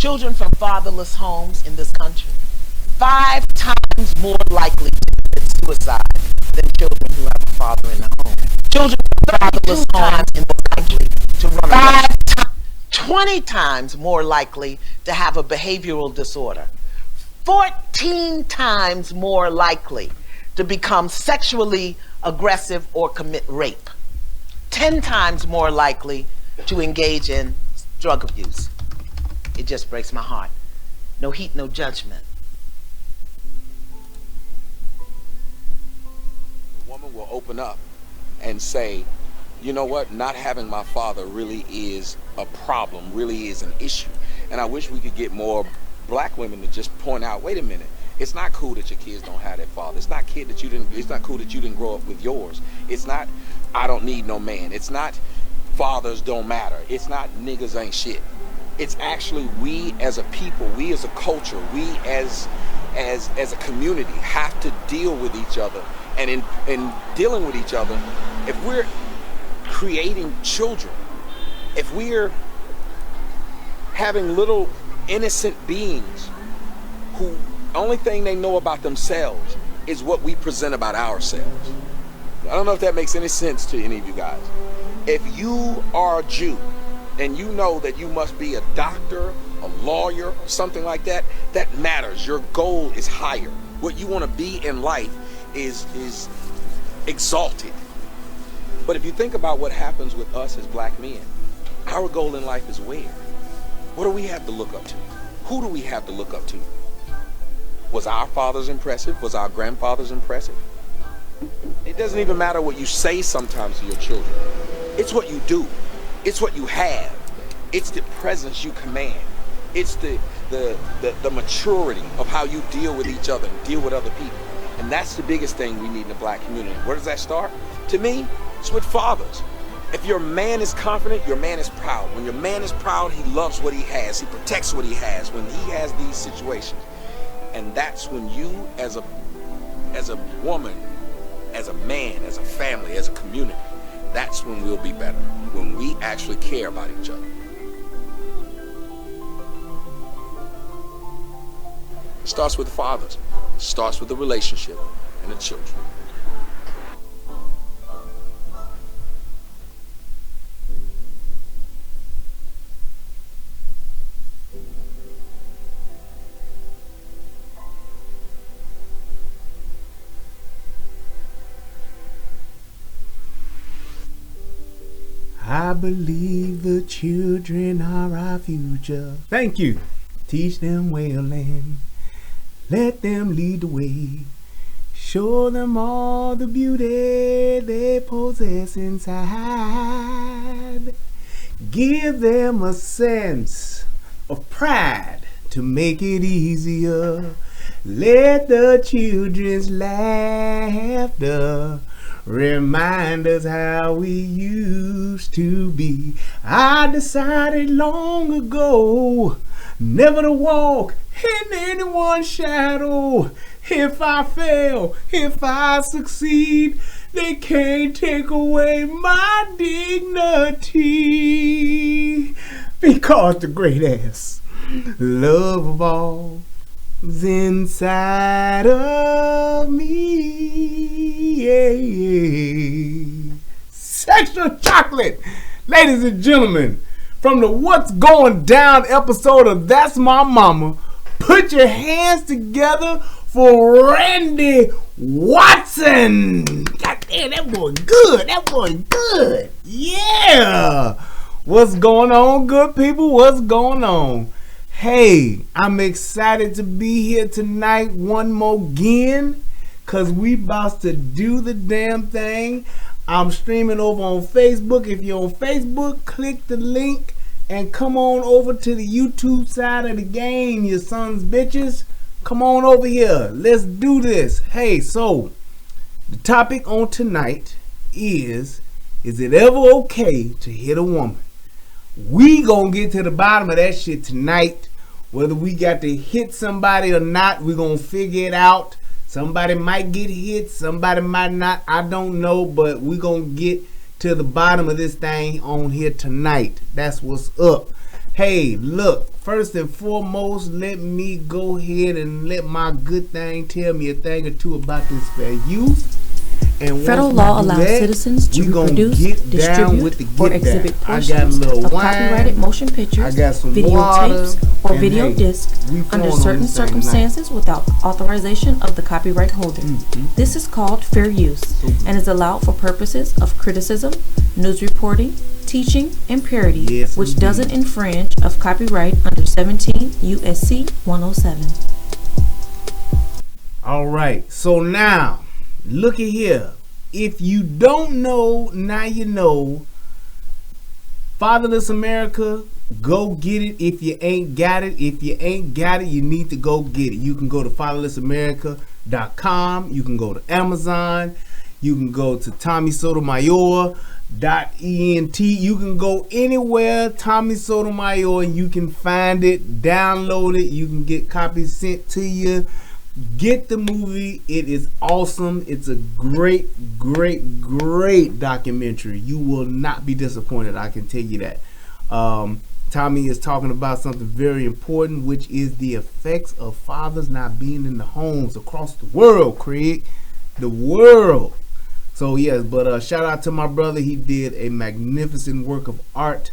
children from fatherless homes in this country 5 times more likely to commit suicide than children who have a father in the home. Children from fatherless homes in this country to run away. 20 times more likely to have a behavioral disorder. 14 times more likely to become sexually aggressive or commit rape. 10 times more likely to engage in drug abuse. It just breaks my heart. No heat, no judgment. The woman will open up and say, you know what, not having my father really is a problem, really is an issue. And I wish we could get more black women to just point out, wait a minute, it's not cool that your kids don't have their father. It's not cool that you didn't grow up with yours. It's not, I don't need no man. It's not, fathers don't matter. It's not, niggas ain't shit. It's actually, we as a people, we as a culture, we as a community have to deal with each other. And in dealing with each other, if we're creating children, if we're having little innocent beings who only thing they know about themselves is what we present about ourselves. I don't know if that makes any sense to any of you guys. If you are a Jew and you know that you must be a doctor, a lawyer, something like that, that matters. Your goal is higher. What you want to be in life is exalted. But if you think about what happens with us as black men, our goal in life is where? What do we have to look up to? Who do we have to look up to? Was our fathers impressive? Was our grandfathers impressive? It doesn't even matter what you say sometimes to your children. It's what you do. It's what you have. It's the presence you command. It's the maturity of how you deal with each other and deal with other people. And that's the biggest thing we need in the black community. Where does that start? To me, it's with fathers. If your man is confident, your man is proud. When your man is proud, he loves what he has. He protects what he has when he has these situations. And that's when you, as a woman, as a man, as a family, as a community, that's when we'll be better. When we actually care about each other. It starts with the fathers. It starts with the relationship and the children. I believe the children are our future. Thank you. Teach them well and let them lead the way. Show them all the beauty they possess inside. Give them a sense of pride to make it easier. Let the children's laughter remind us how we used to be. I decided long ago never to walk in anyone's shadow. If I fail, if I succeed, they can't take away my dignity. Because the greatest love of all is inside of me. Yeah. Sexual chocolate, ladies and gentlemen, from the What's Going Down episode of That's My Mama. Put your hands together for Randy Watson. God damn, that boy good. That boy good. Yeah. What's going on, good people? What's going on? Hey, I'm excited to be here tonight one more again, because we about to do the damn thing. I'm streaming over on Facebook. If you're on Facebook, click the link and come on over to the YouTube side of the game, you sons bitches. Come on over here. Let's do this. Hey, so the topic on tonight is it ever okay to hit a woman? We gonna get to the bottom of that shit tonight. Whether we got to hit somebody or not, we gonna figure it out. Somebody might get hit, somebody might not. I don't know, but we gonna get to the bottom of this thing on here tonight. That's what's up. Hey, look, first and foremost, let me go ahead and let my good thing tell me a thing or two about this fair use. And Federal law allows citizens to reproduce, distribute, or exhibit portions of copyrighted motion pictures, videotapes, or video discs under certain circumstances without authorization of the copyright holder. This is called fair use and is allowed for purposes of criticism, news reporting, teaching, and parody, which doesn't infringe of copyright under 17 U.S.C. 107. All right, so now, look at here. If you don't know, now you know. Fatherless America, go get it if you ain't got it. If you ain't got it, you need to go get it. You can go to fatherlessamerica.com. You can go to Amazon. You can go to TommySotomayor.ent. You can go anywhere, Tommy Sotomayor, and you can find it, download it. You can get copies sent to you. Get the movie. It is awesome. It's a great documentary. You will not be disappointed, I can tell you that. Tommy is talking about something very important, which is the effects of fathers not being in the homes across the world, Craig. The world. So yes, but shout out to my brother. He did a magnificent work of art.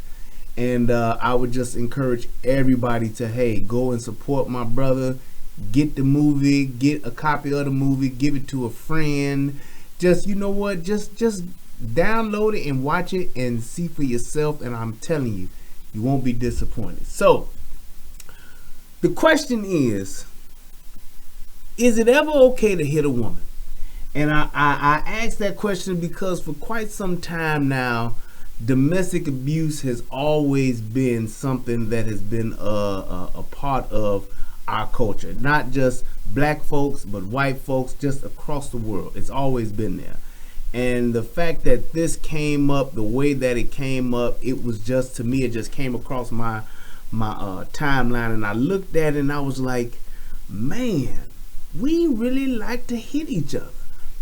And I would just encourage everybody to, hey, go and support my brother. Get the movie, get a copy of the movie, give it to a friend. Just, you know what, just download it and watch it and see for yourself, and I'm telling you, you won't be disappointed. So the question is it ever okay to hit a woman? And I asked that question because for quite some time now, domestic abuse has always been something that has been a part of our culture, not just black folks but white folks, just across the world. It's always been there. And the fact that this came up the way that it came up, it was just, to me, it just came across my timeline, and I looked at it and I was like, man, we really like to hit each other.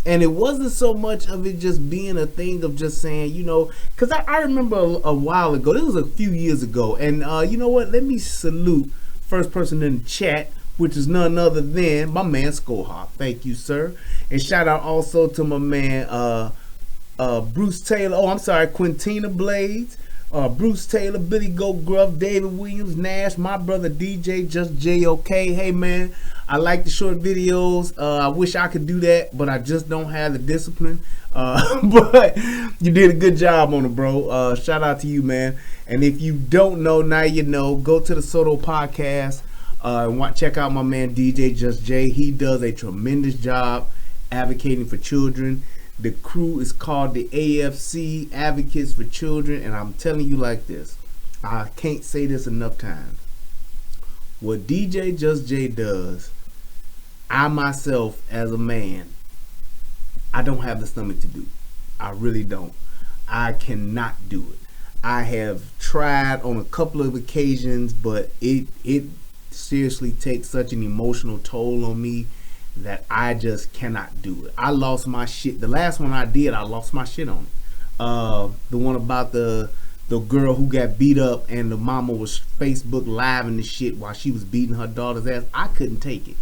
And it wasn't so much of it just being a thing of just saying, you know, because I remember a while ago, this was a few years ago, and you know what, let me salute first person in the chat, which is none other than my man Skohar. Thank you, sir. And shout out also to my man Bruce Taylor. Oh, I'm sorry, Quintina Blades, Bruce Taylor, Billy Goat Gruff, David Williams, Nash, my brother DJ, Just JOK. Hey man, I like the short videos. I wish I could do that, but I just don't have the discipline. But you did a good job on it, bro. Shout out to you, man. And if you don't know, now you know. Go to the Soto podcast. Check out my man DJ Just J. He does a tremendous job advocating for children. The crew is called the AFC, Advocates for Children, and I'm telling you like this, I can't say this enough times. What DJ Just J does, I myself as a man, I don't have the stomach to do. I really don't. I cannot do it. I have tried on a couple of occasions, but it seriously takes such an emotional toll on me that I just cannot do it. I lost my shit. The last one I did, I lost my shit on it. The one about the girl who got beat up and the mama was Facebook live and the shit while she was beating her daughter's ass. I couldn't take it.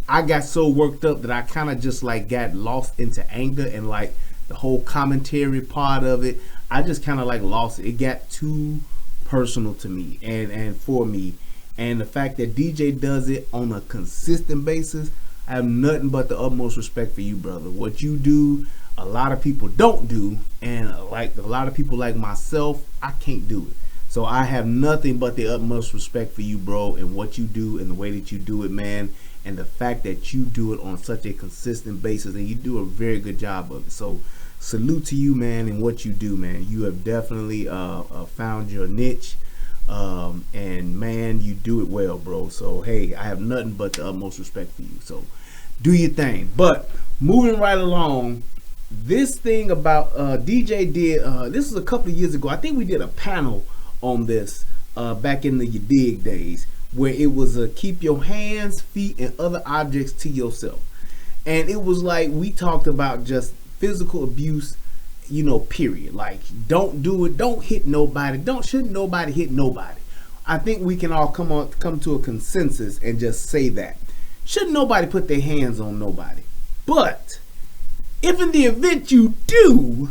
I got so worked up that I kind of just like got lost into anger and like the whole commentary part of it. I just kind of like lost it. It got too personal to me and for me. And the fact that DJ does it on a consistent basis, I have nothing but the utmost respect for you, brother. What you do, a lot of people don't do, and like a lot of people like myself, I can't do it. So I have nothing but the utmost respect for you, bro, and what you do and the way that you do it, man. And the fact that you do it on such a consistent basis, and you do a very good job of it. So salute to you, man, and what you do, man. You have definitely found your niche. And man, you do it well, bro. So hey, I have nothing but the utmost respect for you. So do your thing. But moving right along, this thing about DJ did this was a couple of years ago. I think we did a panel on this back in the You Dig days, where it was keep your hands, feet, and other objects to yourself. And it was like we talked about just physical abuse, you know, period. Like, don't do it, don't hit nobody, shouldn't nobody hit nobody. I think we can all come to a consensus and just say that. Shouldn't nobody put their hands on nobody. But if in the event you do,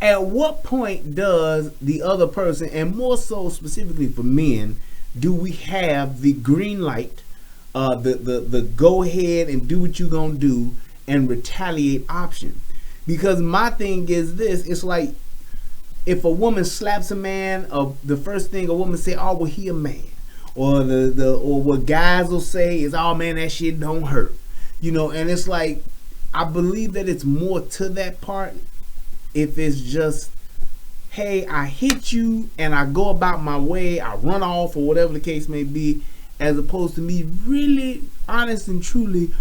at what point does the other person, and more so specifically for men, do we have the green light, the go ahead and do what you gonna do and retaliate option? Because my thing is this, it's like if a woman slaps a man, the first thing a woman say, oh, well, he a man. Or or what guys will say is, oh man, that shit don't hurt. You know, and it's like, I believe that it's more to that part. If it's just, hey, I hit you and I go about my way, I run off or whatever the case may be, as opposed to me really honest and truly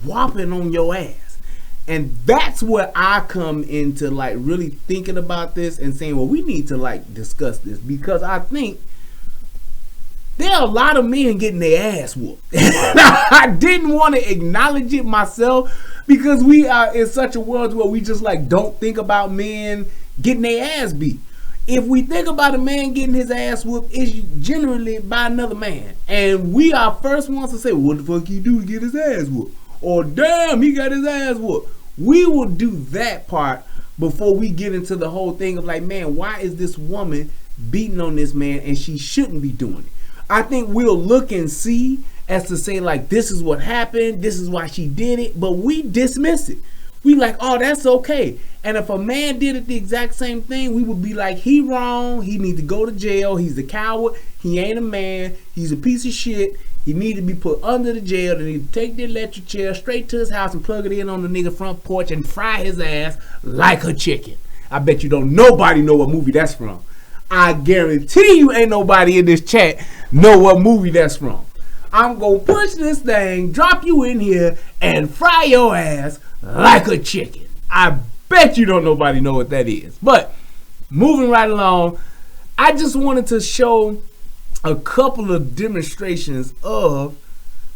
whopping on your ass. And that's where I come into like really thinking about this and saying, well, we need to like discuss this, because I think there are a lot of men getting their ass whooped. I didn't want to acknowledge it myself because we are in such a world where we just like don't think about men getting their ass beat. If we think about a man getting his ass whooped, it's generally by another man. And we are first ones to say, well, what the fuck he do to get his ass whooped? Or damn, he got his ass whooped. We will do that part before we get into the whole thing of like, man, why is this woman beating on this man and she shouldn't be doing it? I think we'll look and see as to say like, this is what happened, this is why she did it, but we dismiss it. We like, oh, that's okay. And if a man did it the exact same thing, we would be like, he wrong, he need to go to jail, he's a coward, he ain't a man, he's a piece of shit, he need to be put under the jail, they need to take the electric chair straight to his house and plug it in on the nigga front porch and fry his ass like a chicken. I bet you don't nobody know what movie that's from. I guarantee you ain't nobody in this chat know what movie that's from. I'm gonna push this thing, drop you in here, and fry your ass like a chicken. I bet you don't nobody know what that is. But moving right along, I just wanted to show a couple of demonstrations of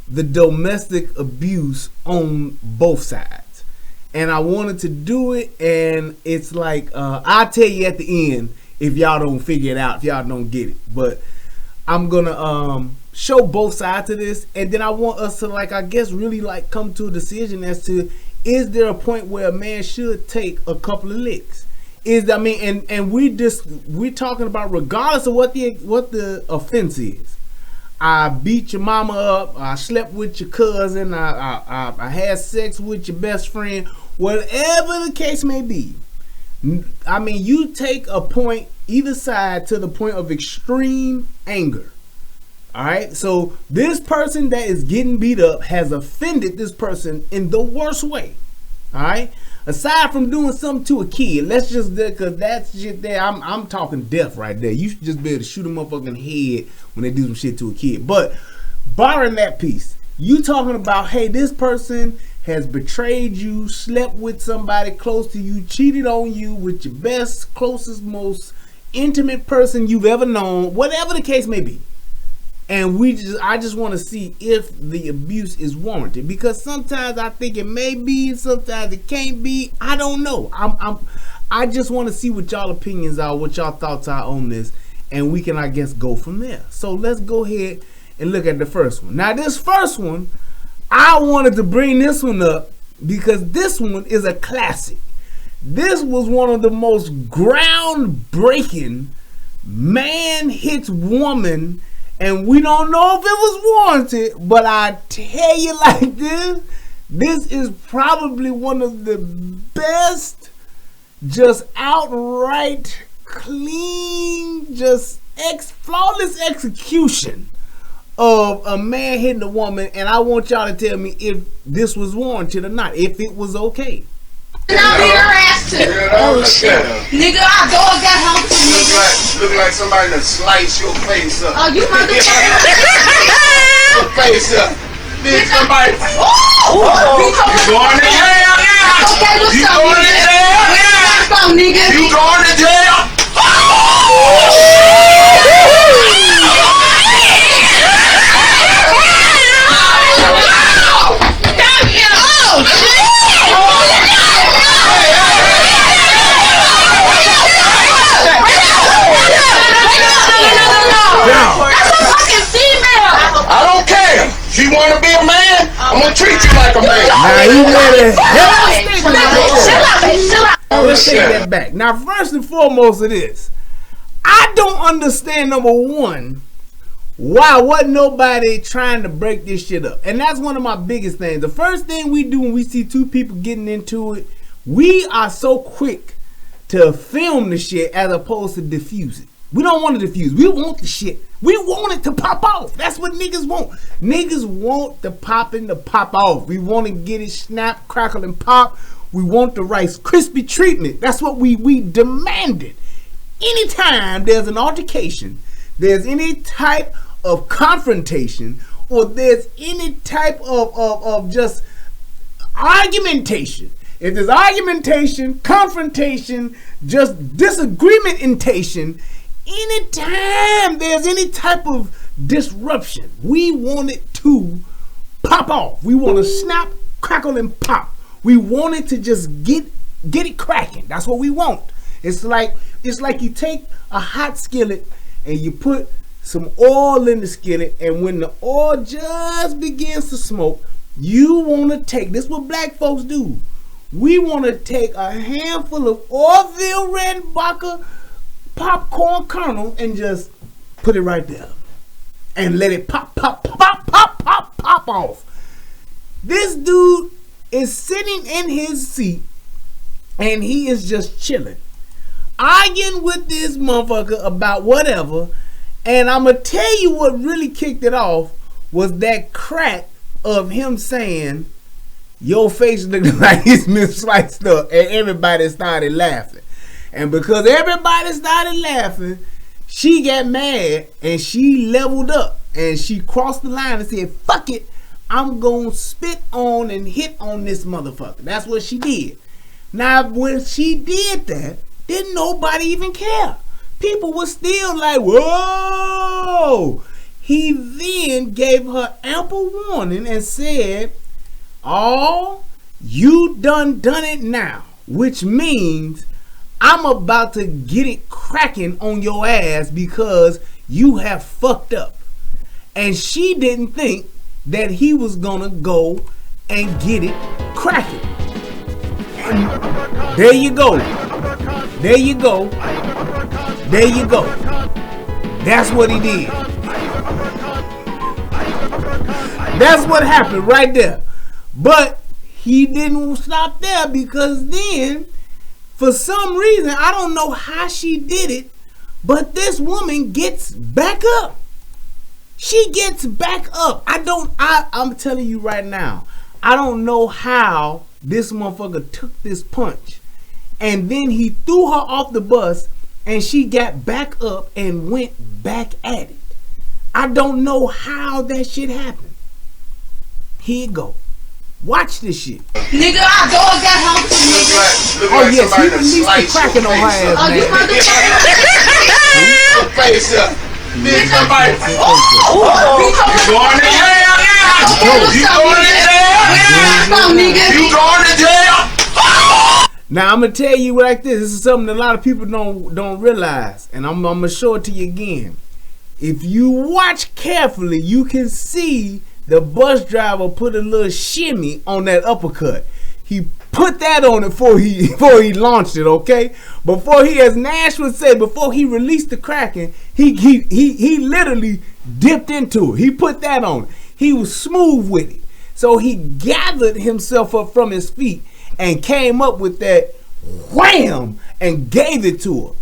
the domestic abuse on both sides. And I wanted to do it, and it's like, I'll tell you at the end if y'all don't figure it out, if y'all don't get it. But I'm gonna show both sides of this, and then I want us to like, I guess, really like come to a decision as to, is there a point where a man should take a couple of licks? I mean, and we're talking about regardless of what the offense is. I beat your mama up, I slept with your cousin, I had sex with your best friend, whatever the case may be. I mean, you take a point either side to the point of extreme anger. All right, so this person that is getting beat up has offended this person in the worst way. All right, aside from doing something to a kid, let's just, because that shit there, I'm talking death right there. You should just be able to shoot a motherfucking head when they do some shit to a kid. But barring that piece, you talking about, hey, this person has betrayed you, slept with somebody close to you, cheated on you with your best, closest, most intimate person you've ever known, whatever the case may be. And I just want to see if the abuse is warranted, because sometimes I think it may be, sometimes it can't be. I don't know. I just want to see what y'all opinions are, what y'all thoughts are on this, and we can, I guess, go from there. So let's go ahead and look at the first one. Now, this first one, I wanted to bring this one up because this one is a classic. This was one of the most groundbreaking man hits woman, and we don't know if it was warranted, but I tell you like this is probably one of the best, just outright clean, just flawless execution of a man hitting a woman, and I want y'all to tell me if this was warranted or not, if it was okay. Now beat her ass too. Oh shit. Nigga, our dog got home too, nigga. Look like somebody that sliced your face up. Oh, you motherfucker. Your face up. Bitch, somebody. You going to jail? Okay, what's You up, going to nigga? jail? What's up, nigga? You going to jail? You want to be a man? I'm gonna treat you like a man. Now he made a hell of a Chill statement. out, baby. Chill out. Let's take that back. Now, first and foremost of this, I don't understand, number one, why wasn't nobody trying to break this shit up? And that's one of my biggest things. The first thing we do when we see two people getting into it, we are so quick to film the shit as opposed to diffuse it. We don't want to diffuse. We want the shit. We want it to pop off. That's what niggas want. Niggas want the popping to pop off. We want to get it snap, crackle, and pop. We want the Rice Krispie treatment. That's what we demanded. Anytime there's an altercation, there's any type of confrontation, or there's any type of just argumentation. If there's argumentation, confrontation, just disagreementation, anytime there's any type of disruption, we want it to pop off. We want to snap, crackle, and pop. We want it to just get it cracking. That's what we want. It's like you take a hot skillet and you put some oil in the skillet, and when the oil just begins to smoke, you want to take, this is what black folks do. We want to take a handful of Orville Redenbacher popcorn kernel and just put it right there and let it pop off. This dude is sitting in his seat and he is just chilling, arguing with this motherfucker about whatever. And I'm gonna tell you what really kicked it off was that crack of him saying, your face looks like it's missliced up, and everybody started laughing. And because everybody started laughing, she got mad and she leveled up and she crossed the line and said, fuck it, I'm gonna spit on and hit on this motherfucker. That's what she did. Now, when she did that, didn't nobody even care. People were still like, whoa. He then gave her ample warning and said, oh, you done it now, which means I'm about to get it cracking on your ass because you have fucked up. And she didn't think that he was gonna go and get it cracking. And there you go. There you go. There you go. That's what he did. That's what happened right there. But he didn't stop there, because then, for some reason, I don't know how she did it, but this woman gets back up. She gets back up. I'm telling you right now, I don't know how this motherfucker took this punch. And then he threw her off the bus and she got back up and went back at it. I don't know how that shit happened. Here you go. Watch this shit. Nigga, our dog got home too, nigga. Oh yes, he released the cracking on her ass, Oh, you man. motherfucker. Face up. Bitch, somebody. Bitch, You going to jail? You going to jail? You going to jail? Now I'm gonna tell you like this. This is something that a lot of people don't realize, and I'm gonna show it to you again. If you watch carefully, you can see the bus driver put a little shimmy on that uppercut. He put that on it before he launched it. Okay, before he, as Nash would say, before he released the cracking, he literally dipped into it. He put that on it. He was smooth with it. So he gathered himself up from his feet and came up with that wham and gave it to her.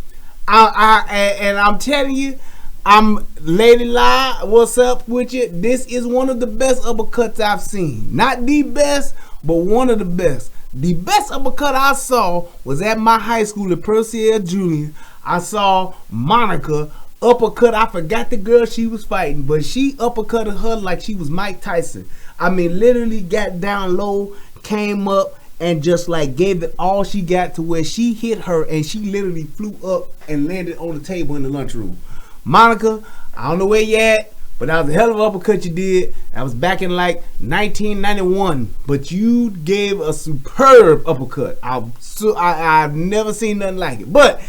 And I'm telling you, I'm Lady Lie, what's up with you? This is one of the best uppercuts I've seen. Not the best, but one of the best. The best uppercut I saw was at my high school at Purcell Junior. I saw Monica uppercut. I forgot the girl she was fighting, but she uppercutted her like she was Mike Tyson. I mean, literally got down low, came up, and just like gave it all she got, to where she hit her and she literally flew up and landed on the table in the lunchroom. Monica, I don't know where you at, but that was a hell of an uppercut you did. That was back in like 1991, but you gave a superb uppercut. I've never seen nothing like it. But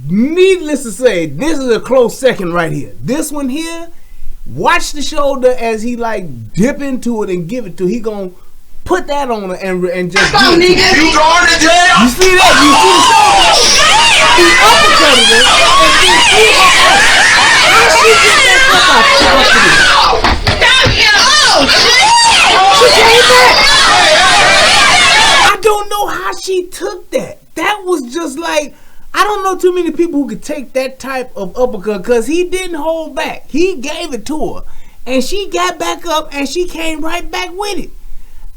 needless to say, this is a close second right here. This one here Watch the shoulder as he like dip into it and give it to. He gonna put that on her and just. You going to jail? You see that? You see the shoulder? He uppercutted her and then threw her out. How she get that fuck out? She came back. I don't know how she took that. That was just like, I don't know too many people who could take that type of uppercut because he didn't hold back. He gave it to her. And she got back up and she came right back with it.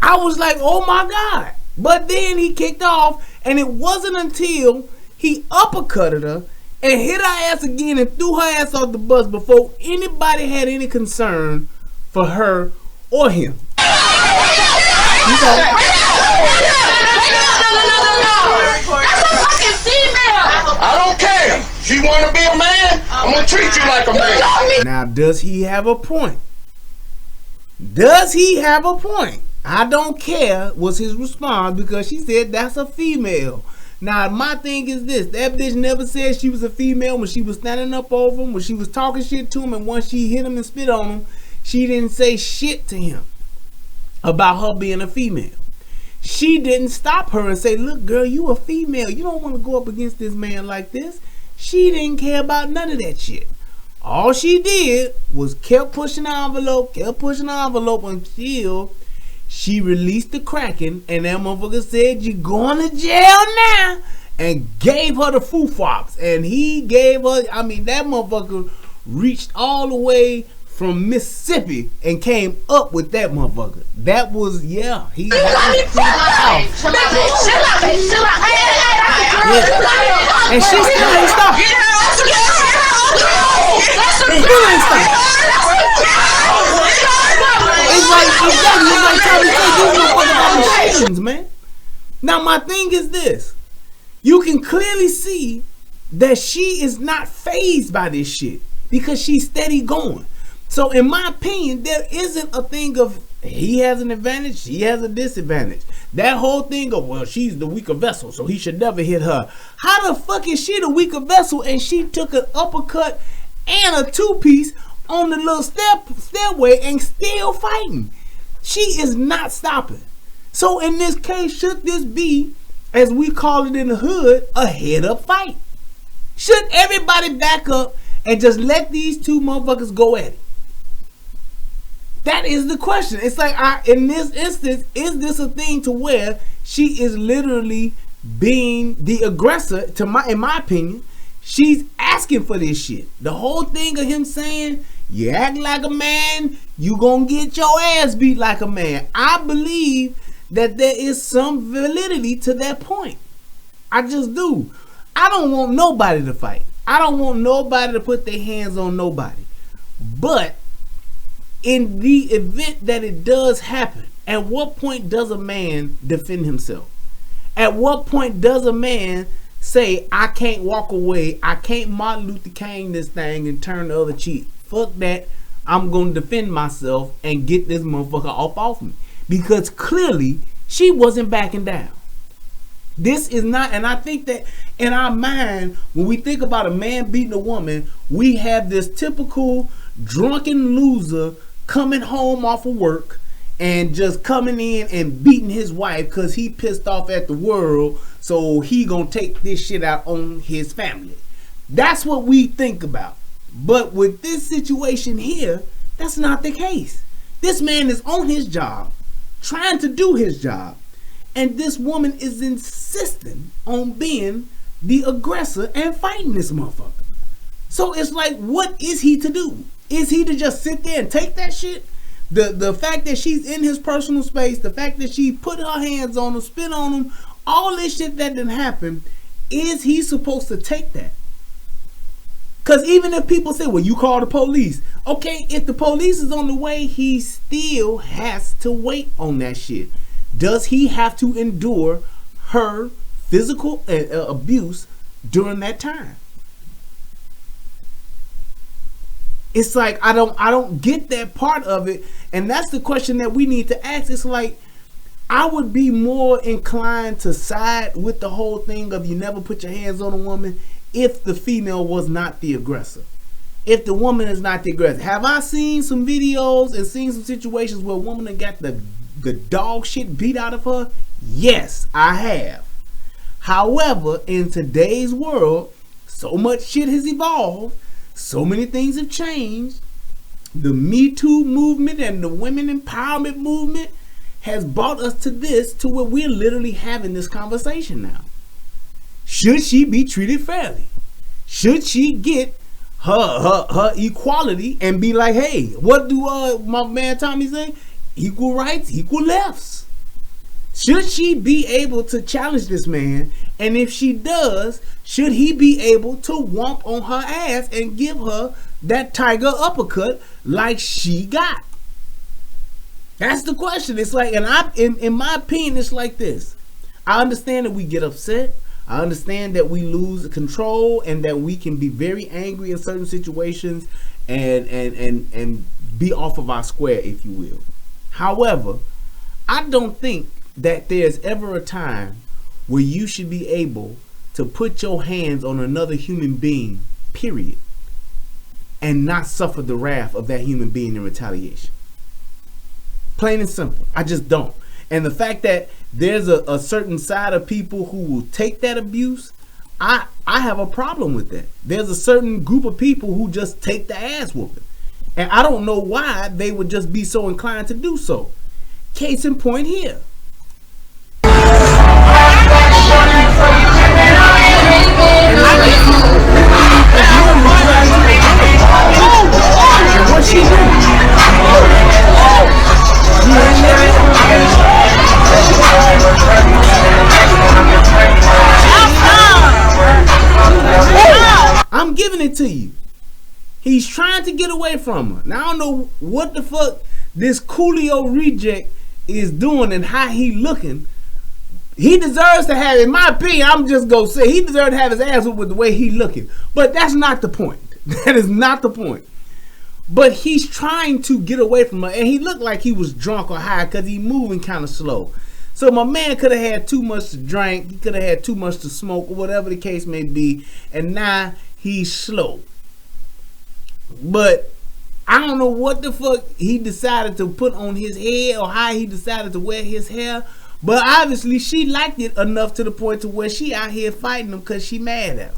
I was like, oh my God. But then he kicked off, and it wasn't until he uppercutted her and hit her ass again and threw her ass off the bus before anybody had any concern for her or him. I don't care. If you want to be a man, I'm going to treat you like a man. Now, does he have a point? Does he have a point? I don't care was his response because she said that's a female. Now, my thing is this. That bitch never said she was a female when she was standing up over him, when she was talking shit to him, and once she hit him and spit on him, she didn't say shit to him about her being a female. She didn't stop her and say, look, girl, you a female. You don't want to go up against this man like this. She didn't care about none of that shit. All she did was kept pushing the envelope until she released the Kraken, and that motherfucker said, you going to jail now, and gave her the foo-fops. And he gave her, I mean, that motherfucker reached all the way from Mississippi and came up with that motherfucker. That was, yeah, he had his pretty out. Yeah. And she still ain't stopped. It's like Tommy said, these motherfuckers are machines, man. Now my thing is this. You can clearly see that she is not fazed by this shit because she's steady going. So in my opinion, there isn't a thing of he has an advantage, she has a disadvantage. That whole thing of, well, she's the weaker vessel, so he should never hit her. How the fuck is she the weaker vessel and she took an uppercut and a two-piece on the little stairway and still fighting? She is not stopping. So in this case, should this be, as we call it in the hood, a head-up fight? Should everybody back up and just let these two motherfuckers go at it? That is the question. It's like, in this instance, is this a thing to where she is literally being the aggressor? In my opinion, she's asking for this shit. The whole thing of him saying, you act like a man, you gonna get your ass beat like a man. I believe that there is some validity to that point. I just do. I don't want nobody to fight. I don't want nobody to put their hands on nobody. But in the event that it does happen, at what point does a man defend himself? At what point does a man say, I can't walk away, I can't Martin Luther King this thing and turn the other cheek? Fuck that, I'm gonna defend myself and get this motherfucker off me. Because clearly she wasn't backing down. This is not, and I think that in our mind, when we think about a man beating a woman, we have this typical drunken loser coming home off of work and just coming in and beating his wife because he pissed off at the world, so he gonna take this shit out on his family. That's what we think about. But with this situation here, that's not the case. This man is on his job, trying to do his job, and this woman is insisting on being the aggressor and fighting this motherfucker. So it's like, what is he to do? Is he to just sit there and take that shit? The fact that she's in his personal space, the fact that she put her hands on him, spit on him, all this shit that didn't happen, is he supposed to take that? Because even if people say, well, you call the police. Okay, if the police is on the way, he still has to wait on that shit. Does he have to endure her physical abuse during that time? It's like, I don't get that part of it. And that's the question that we need to ask. It's like, I would be more inclined to side with the whole thing of you never put your hands on a woman if the female was not the aggressor. if the woman is not the aggressor. Have I seen some videos and seen some situations where a woman got the dog shit beat out of her? Yes, I have. However, in today's world, so much shit has evolved. So many things have changed. The Me Too movement and the women empowerment movement has brought us to this, to where we're literally having this conversation now. Should she be treated fairly? Should she get her equality and be like, hey, what do my man Tommy say? Equal rights, equal lefts. Should she be able to challenge this man? And if she does, should he be able to whomp on her ass and give her that tiger uppercut like she got? That's the question. It's like, and in my opinion, it's like this. I understand that we get upset. I understand that we lose control and that we can be very angry in certain situations and be off of our square, if you will. However, I don't think that there's ever a time where you should be able to put your hands on another human being, period, and not suffer the wrath of that human being in retaliation. Plain and simple. I just don't. And the fact that there's a certain side of people who will take that abuse, I have a problem with that. There's a certain group of people who just take the ass whooping. And I don't know why they would just be so inclined to do so. Case in point here. What she I'm giving it to you. He's trying to get away from her. Now I don't know what the fuck this Coolio reject is doing and how he looking. He deserves to have, in my opinion, I'm just gonna say he deserves to have his ass with the way he looking. But that's not the point. That is not the point. But he's trying to get away from her, and he looked like he was drunk or high because he moving kind of slow. So my man could have had too much to drink, he could have had too much to smoke, or whatever the case may be, and now he's slow. But I don't know what the fuck he decided to put on his head or how he decided to wear his hair. But obviously she liked it enough to the point to where she out here fighting him because she mad at him.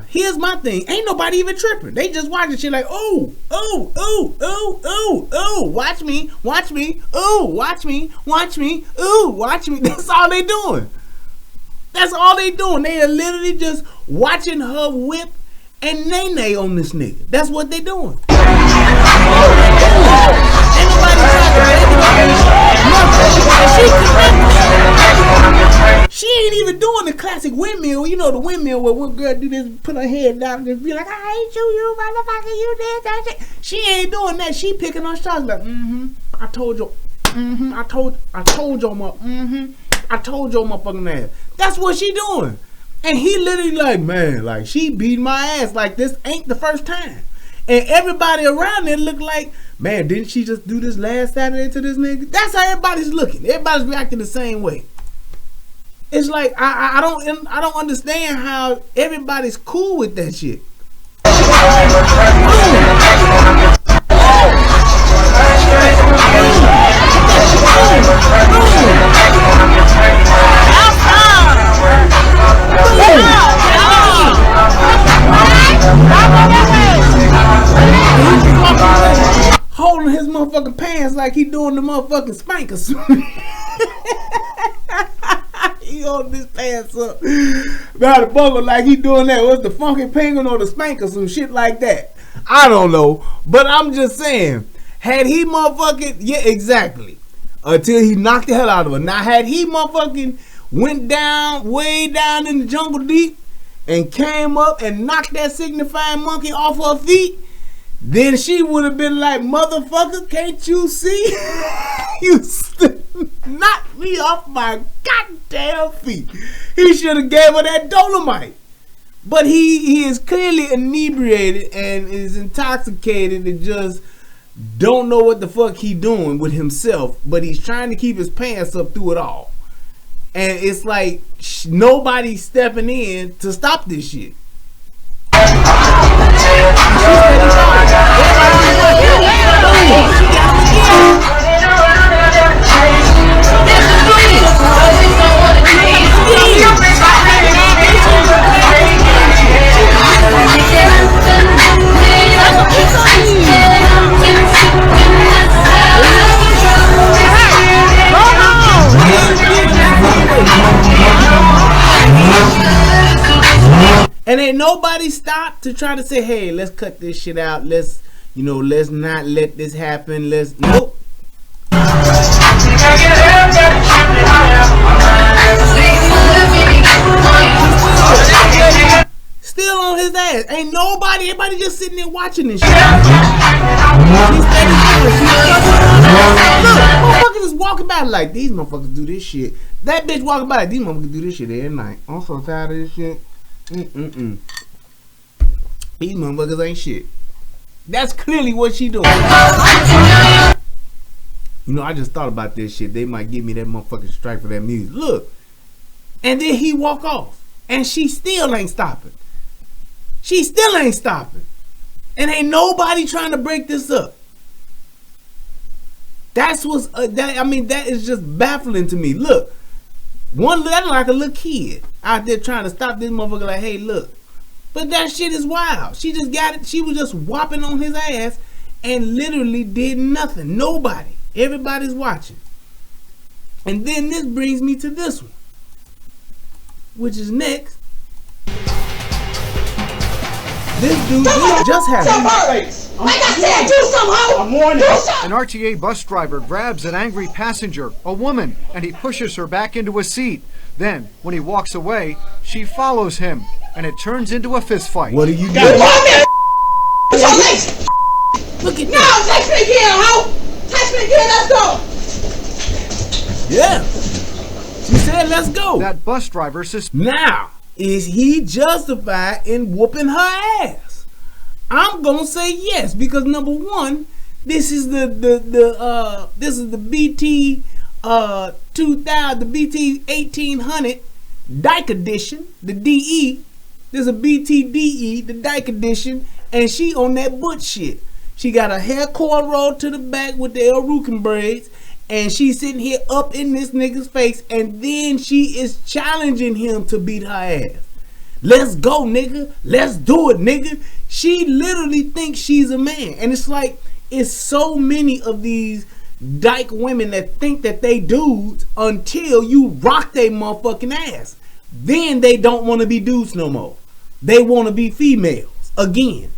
Here's my thing. Ain't nobody even tripping. They just watching shit like, ooh, ooh, ooh, ooh, ooh, ooh, watch me, ooh, watch me, ooh, watch me. That's all they doing. That's all they doing. They are literally just watching her whip and nay on this nigga. That's what they doing. Ain't nobody She ain't even doing the classic windmill. You know the windmill where one girl do this, put her head down and just be like, I hate you motherfucker, you did that shit. She ain't doing that. She picking her shots like, I told you, I told your motherfucking ass. That's what she doing. And he literally like, man, like she beat my ass like this ain't the first time. And everybody around there look like, man, didn't she just do this last Saturday to this nigga? That's how everybody's looking. Everybody's reacting the same way. It's like I don't understand how everybody's cool with that shit. Holding his motherfucking pants like he doing the motherfucking spanker suit. He holding his pants up by the buckle like he doing that. What's the Funky Penguin or the spanker suit? Shit like that. I don't know. But I'm just saying, had he motherfucking, yeah, exactly. Until he knocked the hell out of her. Now, had he motherfucking went down, way down in the jungle deep and came up and knocked that signifying monkey off her feet, then she would have been like, motherfucker, can't you see? You knocked me off my goddamn feet. He should have gave her that Dolomite. But he is clearly inebriated and is intoxicated and just don't know what the fuck he doing with himself. But he's trying to keep his pants up through it all. And it's like nobody's stepping in to stop this shit. And ain't nobody stopped to try to say, hey, let's cut this shit out. Let's not let this happen. Nope. Still on his ass. Ain't nobody, everybody just sitting there watching this shit. Look, motherfuckers is walking by like, these motherfuckers do this shit. That bitch walking by like, these motherfuckers do this shit every night. I'm so tired of this shit. These motherfuckers ain't shit. That's clearly what she doing. I just thought about this shit. They might give me that motherfucking strike for that music. Look. And then he walk off. And she still ain't stopping. She still ain't stopping. And ain't nobody trying to break this up. That's what's that is just baffling to me. Look. That's like a little kid out there trying to stop this motherfucker like, hey, look. But that shit is wild. She just got it. She was just whopping on his ass and literally did nothing. Nobody. Everybody's watching. And then this brings me to this one, which is next. This dude just happened. Like I said, do some hoe. I'm warning you. An RTA bus driver grabs an angry passenger, a woman, and he pushes her back into a seat. Then, when he walks away, she follows him, and it turns into a fist fight. What are you doing? Look at now, touch me again, hoe. Touch me again, let's go. Yeah. She said, let's go. That bus driver says, now, is he justified in whooping her ass? I'm gonna say yes, because number one, this is the BT 2000, the BT 1800 Dyke edition, the DE. There's a BT DE, the Dyke edition, and she on that butt shit. She got her hair cornrowed to the back with the El Rukin braids, and she's sitting here up in this nigga's face, and then she is challenging him to beat her ass. Let's go, nigga. Let's do it, nigga. She literally thinks she's a man. And it's like, it's so many of these dyke women that think that they dudes until you rock their motherfucking ass. Then they don't want to be dudes no more. They want to be females again.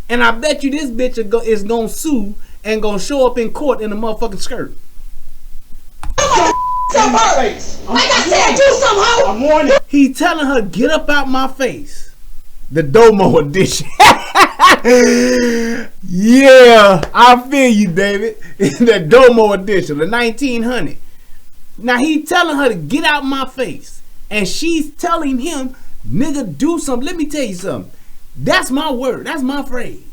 And I bet you this bitch is going to sue and going to show up in court in a motherfucking skirt. Like I said, do some hoe. I'm warning you. He telling her, get up out my face. The Domo edition. Yeah, I feel you, David. The Domo edition, the 1900. Now he telling her to get out my face, and she's telling him, nigga, do something. Let me tell you something. That's my word. That's my phrase.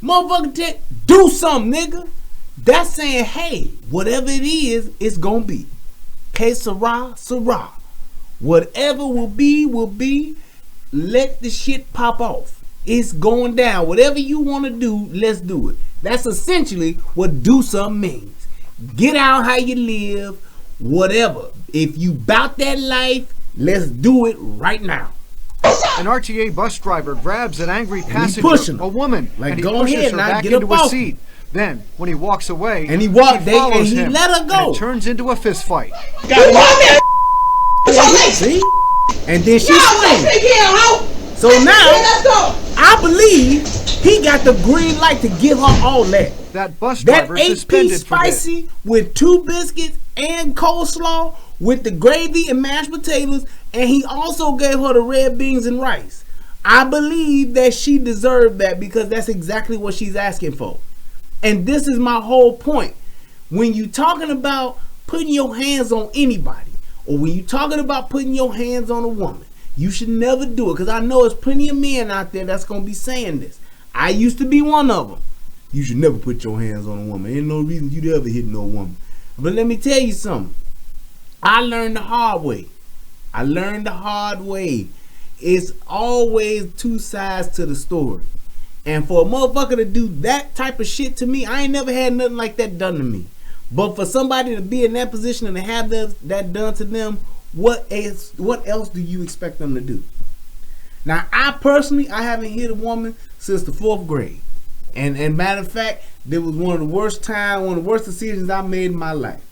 Motherfucker, do something, nigga. That's saying, hey, whatever it is, it's gonna be. Que sera, sera. Whatever will be. Let the shit pop off. It's going down. Whatever you want to do, let's do it. That's essentially what do something means. Get out how you live, whatever. If you bout that life, let's do it right now. An RTA bus driver grabs an angry passenger, a woman, like, and he go pushes ahead, her now, back get into up a off seat. Then, when he walks away, and he follows he him, let her go. and it turns into a fist fight. See? And then she swings. So now, I believe he got the green light to give her all that. That bus driver that suspended 8-piece spicy with 2 biscuits and coleslaw with the gravy and mashed potatoes, and he also gave her the red beans and rice. I believe that she deserved that because that's exactly what she's asking for. And this is my whole point. When you talking about putting your hands on anybody, or when you talking about putting your hands on a woman, you should never do it, because I know there's plenty of men out there that's going to be saying this. I used to be one of them. You should never put your hands on a woman. Ain't no reason you'd ever hit no woman. But let me tell you something. I learned the hard way. It's always two sides to the story. And for a motherfucker to do that type of shit to me, I ain't never had nothing like that done to me. But for somebody to be in that position and to have that done to them, what else do you expect them to do? Now, I haven't hit a woman since the 4th grade. And matter of fact, it was one of the worst decisions I made in my life.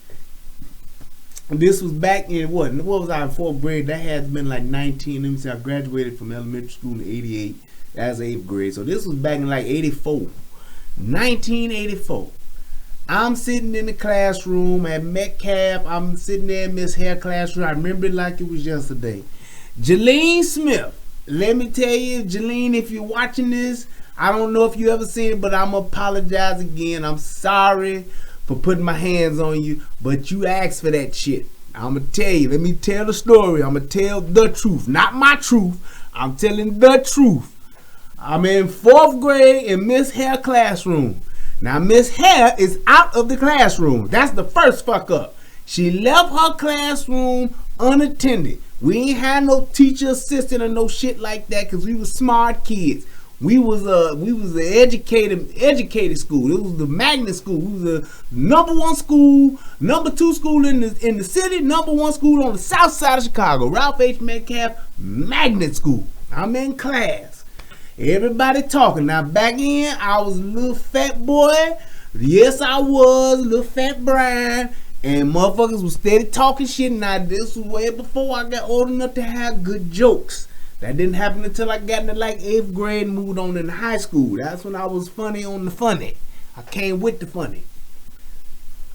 This was back in what was I in 4th grade? That had been like 19. Let me see, I graduated from elementary school in 88. That's 8th grade. So this was back in like 84. 1984. I'm sitting in the classroom at Metcalf. I'm sitting there in Miss Hare classroom. I remember it like it was yesterday. Jelene Smith. Let me tell you, Jelene, if you're watching this, I don't know if you ever seen it, but I'm going to apologize again. I'm sorry for putting my hands on you, but you asked for that shit. I'm going to tell you. Let me tell the story. I'm going to tell the truth. Not my truth. I'm telling the truth. I'm in 4th grade in Miss Hare classroom. Now, Miss Hare is out of the classroom. That's the first fuck up. She left her classroom unattended. We ain't had no teacher assistant or no shit like that because we was smart kids. We was an educated school. It was the magnet school. We was the number 1 school, number 2 school in the city, number 1 school on the south side of Chicago. Ralph H. Metcalf Magnet School. I'm in class. Everybody talking. Now back in, I was a little fat boy. Yes, I was a little fat Brian. And motherfuckers was steady talking shit. Now this was way before I got old enough to have good jokes. That didn't happen until I got into like 8th grade and moved on into high school. That's when I was funny on the funny. I came with the funny.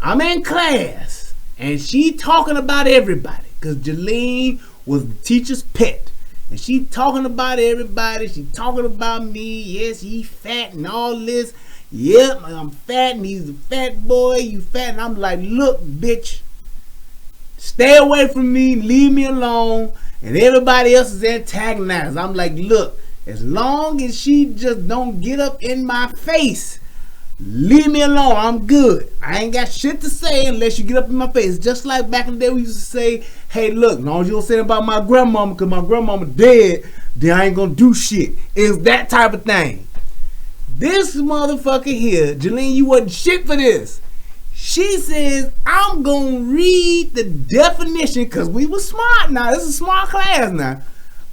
I'm in class and she talking about everybody because Jelene was the teacher's pet. And she talking about everybody. She talking about me. Yes, he fat and all this. Yep, I'm fat and he's a fat boy. You fat. And I'm like, look, bitch. Stay away from me. Leave me alone. And everybody else is antagonized. I'm like, look, as long as she just don't get up in my face, leave me alone. I'm good. I ain't got shit to say unless you get up in my face. Just like back in the day we used to say, hey, look, as long as you don't say about my grandmama, because my grandmama dead, then I ain't gonna do shit. It's that type of thing. This motherfucker here, Jelene, you wasn't shit for this. She says, I'm gonna read the definition, because we was smart now. This is a smart class now.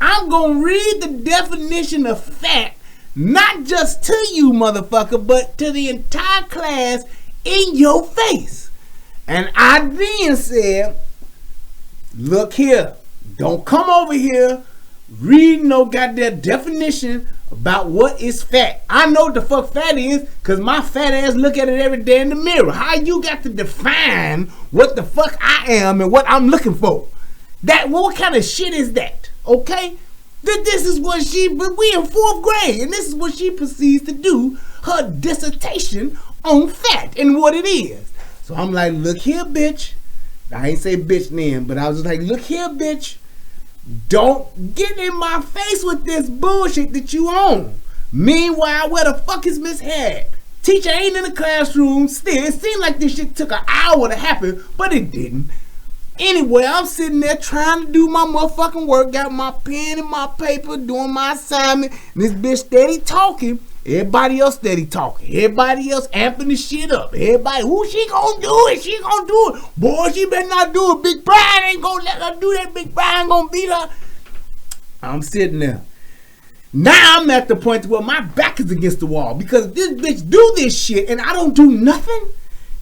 I'm gonna read the definition of fat, not just to you, motherfucker, but to the entire class in your face. And I then said, look here, don't come over here reading no goddamn definition about what is fat. I know what the fuck fat is because my fat ass look at it every day in the mirror. How you got to define what the fuck I am and what I'm looking for? What kind of shit is that? Okay? This is what but we in 4th grade and this is what she proceeds to do, her dissertation on fat and what it is. So I'm like, look here, bitch. I ain't say bitch then, but I was just like, look here, bitch. Don't get in my face with this bullshit that you own. Meanwhile, where the fuck is Miss Hare? Teacher ain't in the classroom still. It seemed like this shit took an hour to happen, but it didn't. Anyway, I'm sitting there trying to do my motherfucking work, got my pen and my paper, doing my assignment, and this bitch steady talking. Everybody else steady talking. Everybody else amping the shit up. Everybody, who she gonna do it? She gonna do it. Boy, she better not do it. Big Brian ain't gonna let her do that. Big Brian gonna beat her. I'm sitting there. Now I'm at the point where my back is against the wall because this bitch do this shit and I don't do nothing.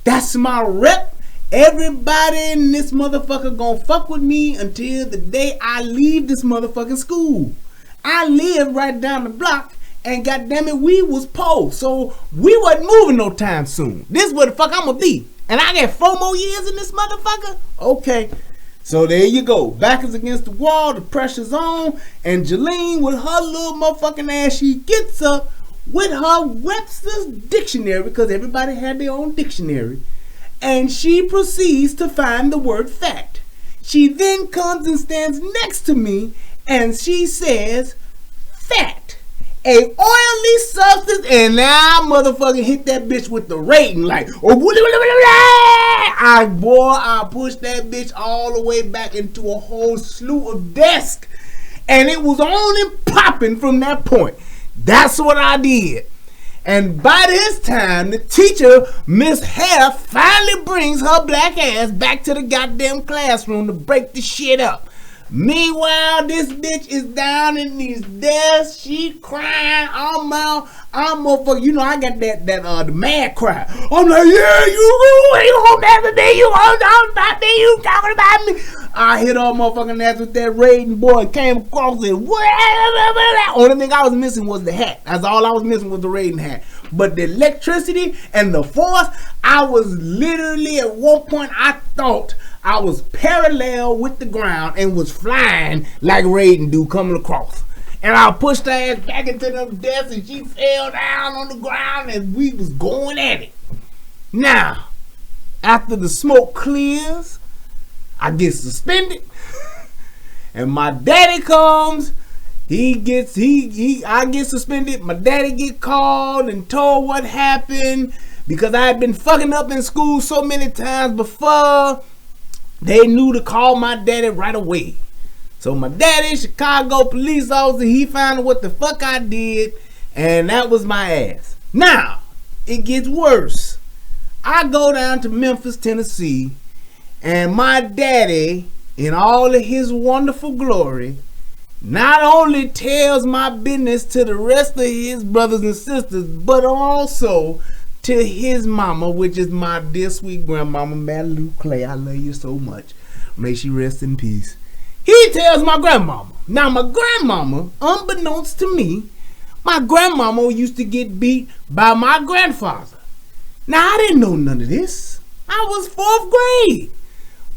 That's my rep. Everybody in this motherfucker gonna fuck with me until the day I leave this motherfucking school. I live right down the block. And goddammit, we was poor, so we wasn't moving no time soon. This is where the fuck I'm gonna be. And I got 4 more years in this motherfucker? Okay. So there you go. Back is against the wall, the pressure's on, and Jelene with her little motherfucking ass, she gets up with her Webster's dictionary, because everybody had their own dictionary, and she proceeds to find the word fat. She then comes and stands next to me, and she says, fat. a oily substance, and now motherfucking hit that bitch with the rating like, I pushed that bitch all the way back into a whole slew of desks, and it was only popping from that point. That's what I did. And by this time, the teacher, Miss Hare, finally brings her black ass back to the goddamn classroom to break the shit up. Meanwhile, this bitch is down in these desks. She crying. I'm motherfucker. You know, I got that the mad cry. I'm like, yeah, you gonna mess with me? You gonna talk about me? You talking about me? I hit all motherfucking ass with that rating, boy. Came across it. Only thing I was missing was the hat. That's all I was missing was the rating hat. But the electricity and the force, I was literally at one point I thought I was parallel with the ground and was flying like Raiden do coming across. And I pushed her ass back into them desks and she fell down on the ground and we was going at it. Now, after the smoke clears, I get suspended. And my daddy comes. I get suspended. My daddy get called and told what happened because I had been fucking up in school so many times before. They knew to call my daddy right away. So my daddy, Chicago police officer, he found out what the fuck I did, and that was my ass. Now, it gets worse. I go down to Memphis, Tennessee, and my daddy, in all of his wonderful glory, not only tells my business to the rest of his brothers and sisters, but also to his mama, which is my dear sweet grandmama, Madeline Clay. I love you so much. May she rest in peace. He tells my grandmama. Now my grandmama, unbeknownst to me, my grandmama used to get beat by my grandfather. Now I didn't know none of this. I was 4th grade.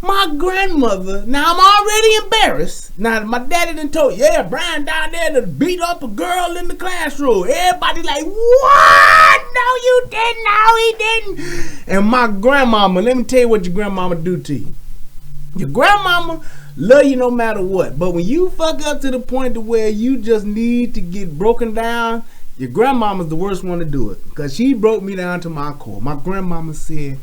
My grandmother, now I'm already embarrassed. Now my daddy done told, yeah, Brian down there to beat up a girl in the classroom. Everybody like, what? No, you didn't. No, he didn't. And my grandmama, let me tell you what your grandmama do to you. Your grandmama love you no matter what. But when you fuck up to the point to where you just need to get broken down, your grandmama's the worst one to do it. Because she broke me down to my core. My grandmama said,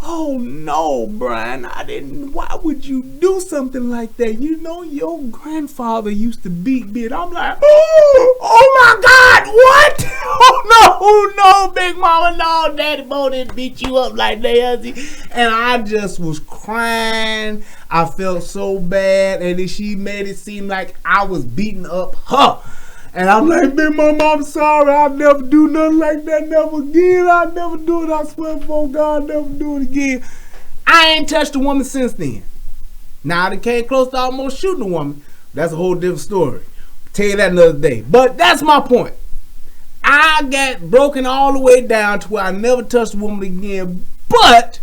oh no, Brian, I didn't. Why would you do something like that? You know, your grandfather used to beat me. And I'm like, oh my God, what? Oh no, Big Mama, no, Daddy Bo didn't beat you up like that. And I just was crying. I felt so bad. And then she made it seem like I was beating up her. And I'm like, Big Mama, I'm sorry. I'll never do nothing like that. Never again. I'll never do it. I swear for God, I'll never do it again. I ain't touched a woman since then. Now, I came close to almost shooting a woman. That's a whole different story. I'll tell you that another day. But that's my point. I got broken all the way down to where I never touched a woman again. But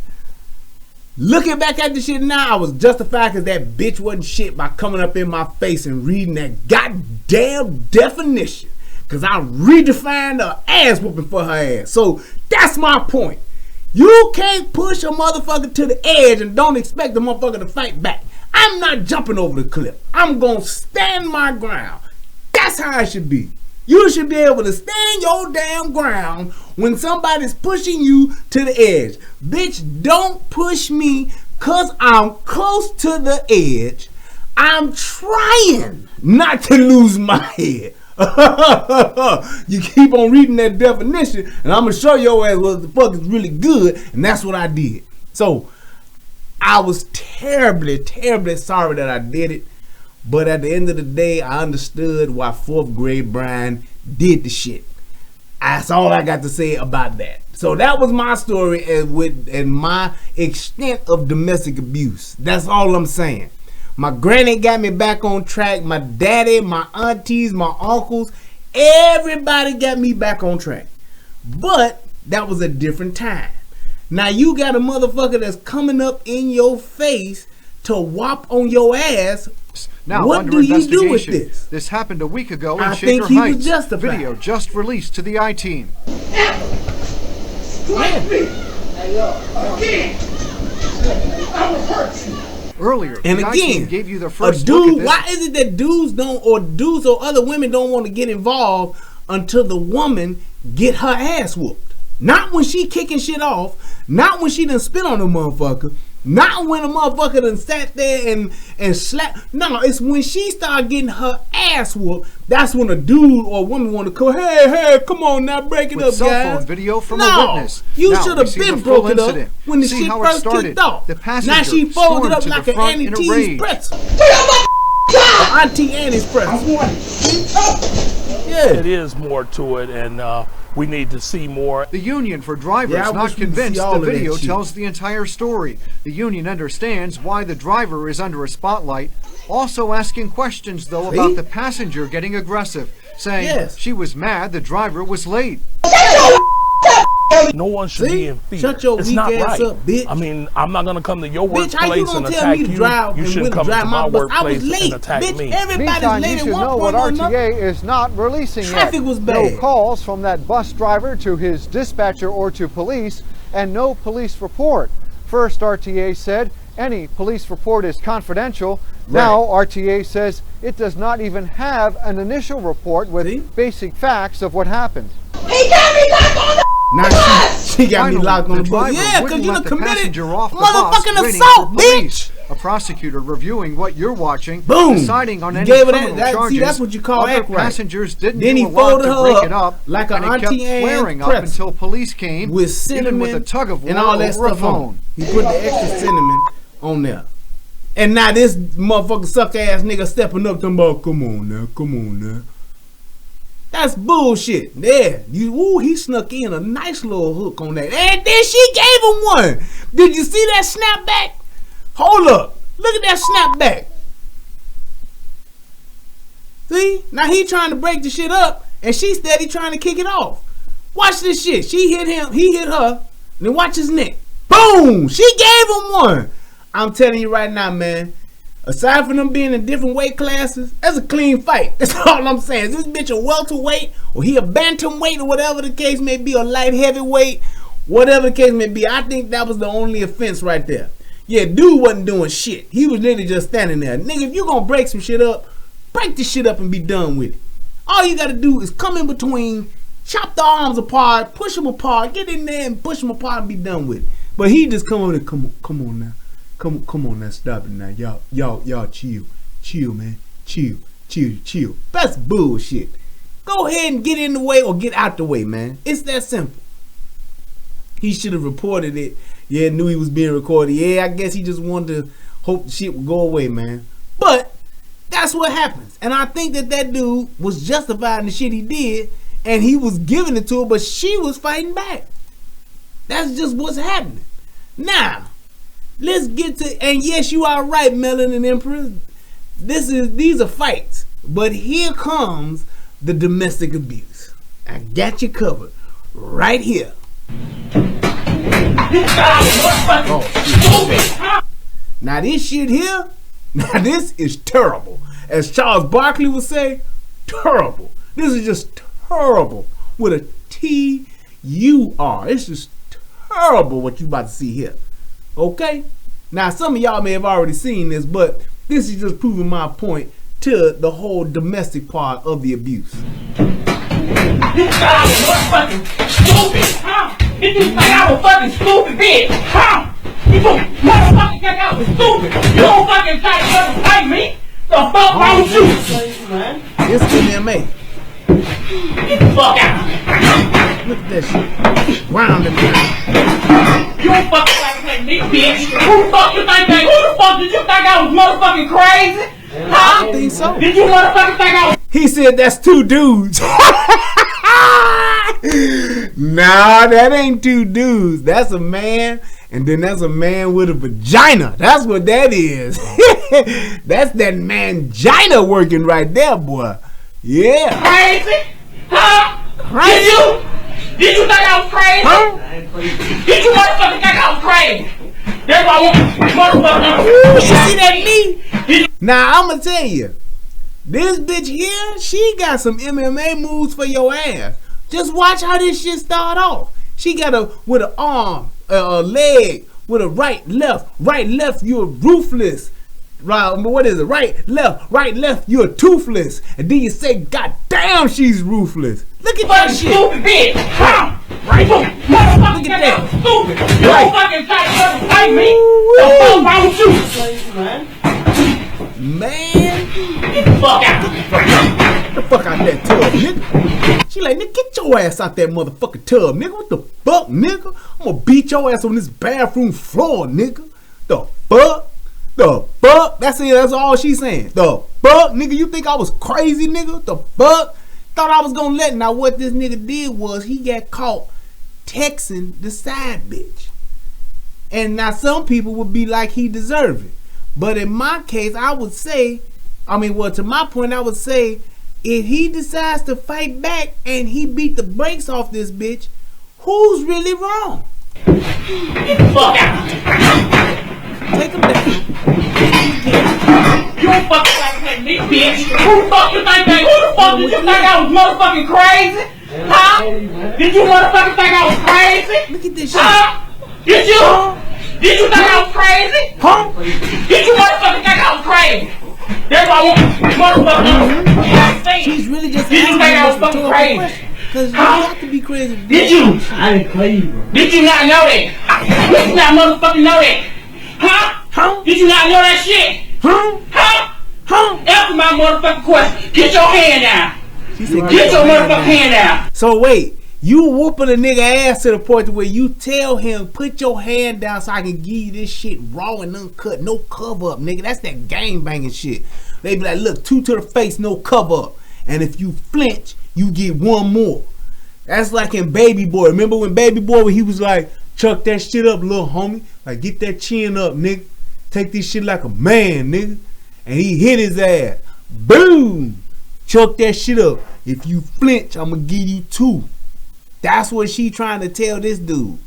looking back at the shit now, I was justified because that bitch wasn't shit by coming up in my face and reading that goddamn definition. Because I redefined her ass whooping for her ass. So that's my point. You can't push a motherfucker to the edge and don't expect the motherfucker to fight back. I'm not jumping over the cliff. I'm going to stand my ground. That's how it should be. You should be able to stand your damn ground when somebody's pushing you to the edge. Bitch, don't push me because I'm close to the edge. I'm trying not to lose my head. You keep on reading that definition, and I'm going to show your ass what the fuck is really good, and that's what I did. So, I was terribly, terribly sorry that I did it. But at the end of the day, I understood why 4th grade Brian did the shit. That's all I got to say about that. So that was my story and my extent of domestic abuse. That's all I'm saying. My granny got me back on track. My daddy, my aunties, my uncles, everybody got me back on track. But that was a different time. Now you got a motherfucker that's coming up in your face to whop on your ass. Now, what do you do with this? This happened a week ago in I Shaker think he Heights. was justified. Video just released to the I-Team. Strike me! Again! I will hurt you. Earlier, And the I-Team again, gave you the a first look at dude, this. why is it that dudes or other women don't want to get involved until the woman get her ass whooped. Not when she kicking shit off, not when she done spit on the motherfucker, not when the motherfucker done sat there and slapped. No, it's when she start getting her ass whooped. That's when a dude or a woman want to go, hey, come on now, break it With up, cell guys. phone video from a witness. You Now should we have see been the full broke it up incident. when the See shit how it first started. kicked off. The passenger Now she folded stormed up to the like an front Auntie in a T's rage. pretzel. Auntie Annie's pretzel. Yeah. It is more to it, and we need to see more. The union for drivers Yeah, I not wish we could convinced see all the of that video shit. tells the entire story. The union understands why the driver is under a spotlight, also asking questions though about the passenger getting aggressive, saying she was mad the driver was late. No one should be in fear. Shut your it's weak not ass right. up, bitch. I mean, I'm not gonna come to your Bitch, how you workplace and gonna tell attack me to you. drive You and shouldn't when come to drive to my my bus? I was workplace late, and attack bitch. me. Everybody's Meantime, late you at should one know point what or another. RTA is not releasing Traffic yet. was No bad. calls from that bus driver to his dispatcher or to police, and no police report. First, RTA said any police report is confidential. Now, RTA says it does not even have an initial report with basic facts of what happened. He got me locked on the Now she got me Finally, locked on the bus. driver Yeah, because wouldn't you let done the committed passenger off the motherfucking bus, waiting assault, for police. bitch. A prosecutor reviewing what you're watching, Boom. deciding on You any gave her criminal that. charges. See, that's what you call Other act right. passengers didn't Then do he a lot folded to her break up it up, like and an it kept Auntie Anne's flaring up pretzel. until police came, with even cinnamon with a tug of war and all that over a stuff on. phone. He put the extra cinnamon on there. And now this motherfucking suck ass nigga stepping up talking about, come on now. That's bullshit. There. He snuck in a nice little hook on that. And then she gave him one. Did you see that snapback? Hold up. Look at that snapback. See? Now he trying to break the shit up and she steady trying to kick it off. Watch this shit. She hit him, he hit her, and then watch his neck. Boom! She gave him one. I'm telling you right now, man. Aside from them being in different weight classes, that's a clean fight. That's all I'm saying. Is this bitch a welterweight, or he a bantamweight, or whatever the case may be, or light heavyweight, whatever the case may be. I think that was the only offense right there. Yeah, dude wasn't doing shit. He was literally just standing there. Nigga, if you gonna break some shit up, break this shit up and be done with it. All you gotta do is come in between, chop the arms apart, push them apart, get in there and push them apart and be done with it. But he just come over and come on now. Come on now, stop it now. Y'all chill, man. Chill. That's bullshit. Go ahead and get in the way or get out the way, man. It's that simple. He should have reported it. Yeah, knew he was being recorded. Yeah, I guess he just wanted to hope the shit would go away, man. But that's what happens. And I think that dude was justified in the shit he did, and he was giving it to her, but she was fighting back. That's just what's happening. Now, let's get to, and yes, you are right, Melon and Empress. These are fights. But here comes the domestic abuse. I got you covered right here. Now this shit here, now this is terrible. As Charles Barkley would say, terrible. This is just terrible with a T-U-R. It's just terrible what you about to see here. Okay? Now some of y'all may have already seen this, but this is just proving my point to the whole domestic part of the abuse. You motherfucking stupid, huh? Did you think I was fucking stupid, bitch? Huh? You motherfucking think I was stupid? You don't fucking try to fucking fight me? The fuck wrong with you? It's MMA. Get the fuck out. Look at that shit. Ground and pound. You don't fucking try to fight me, bitch. Who the fuck you think that? Who the fuck did you think I was motherfucking crazy? Huh? I think so. Did you motherfucking think I was? He said that's two dudes. Nah, that ain't two dudes. That's a man, and then that's a man with a vagina. That's what that is. That's that mangina working right there, boy. Yeah. Crazy? Huh? Crazy? Did you think I was crazy? Huh? Did you motherfucking think I was crazy? That's why I want motherfucker. You see that knee? Now, I'm going to tell you. This bitch here, she got some MMA moves for your ass. Just watch how this shit start off. She got with an arm, a leg, with a right, left, you're ruthless. Right, what is it? Right, left, you're toothless. And then you say, God damn, she's ruthless. Look Look at that shit. Stupid bitch. Huh? Right. Motherfucker, Look at that. Stupid. You don't fucking try to fight me. The fuck wrong with you? Man. Get the fuck out. Get the fuck out that tub, nigga. She like, nigga, get your ass out that motherfucking tub, nigga. What the fuck, nigga? I'm gonna beat your ass on this bathroom floor, nigga. The fuck? The fuck? That's it. That's all she's saying. The fuck, nigga? You think I was crazy, nigga? The fuck? Thought I was gonna let. Now what this nigga did was he got caught texting the side bitch, and now some people would be like he deserved it, but in my case, I would say, to my point, I would say, if he decides to fight back and he beat the brakes off this bitch, who's really wrong? Get the fuck out. Take him down. You don't fucking like me, bitch. Who the fuck you think that? Who the fuck did you think I was motherfucking crazy? Huh? Did you motherfucking think I was crazy? Look at this shit. Huh? Did you? Did you think I was crazy? Huh? Did you motherfucking think I was crazy? That's why I want motherfucker. She's really just Did you think I was fucking crazy? Because you have to be crazy. Did you? I didn't play you, bro. Did you not know that? Did you not motherfucking know that? Huh? Huh? Did you not know that shit? Huh? Huh? Huh? Answer my motherfucking question. Get your hand down. She said, Get your motherfucking hand down. So wait, you whooping a nigga ass to the point to where you tell him, put your hand down so I can give you this shit raw and uncut, no cover up, nigga. That's that gang banging shit. They be like, look, 2 to the face, no cover up. And if you flinch, you get 1 more. That's like in Baby Boy. Remember when Baby Boy, when he was like, chuck that shit up, little homie. Like, get that chin up, nigga. Take this shit like a man, nigga. And he hit his ass. Boom! Chuck that shit up. If you flinch, I'm gonna give you 2. That's what she trying to tell this dude.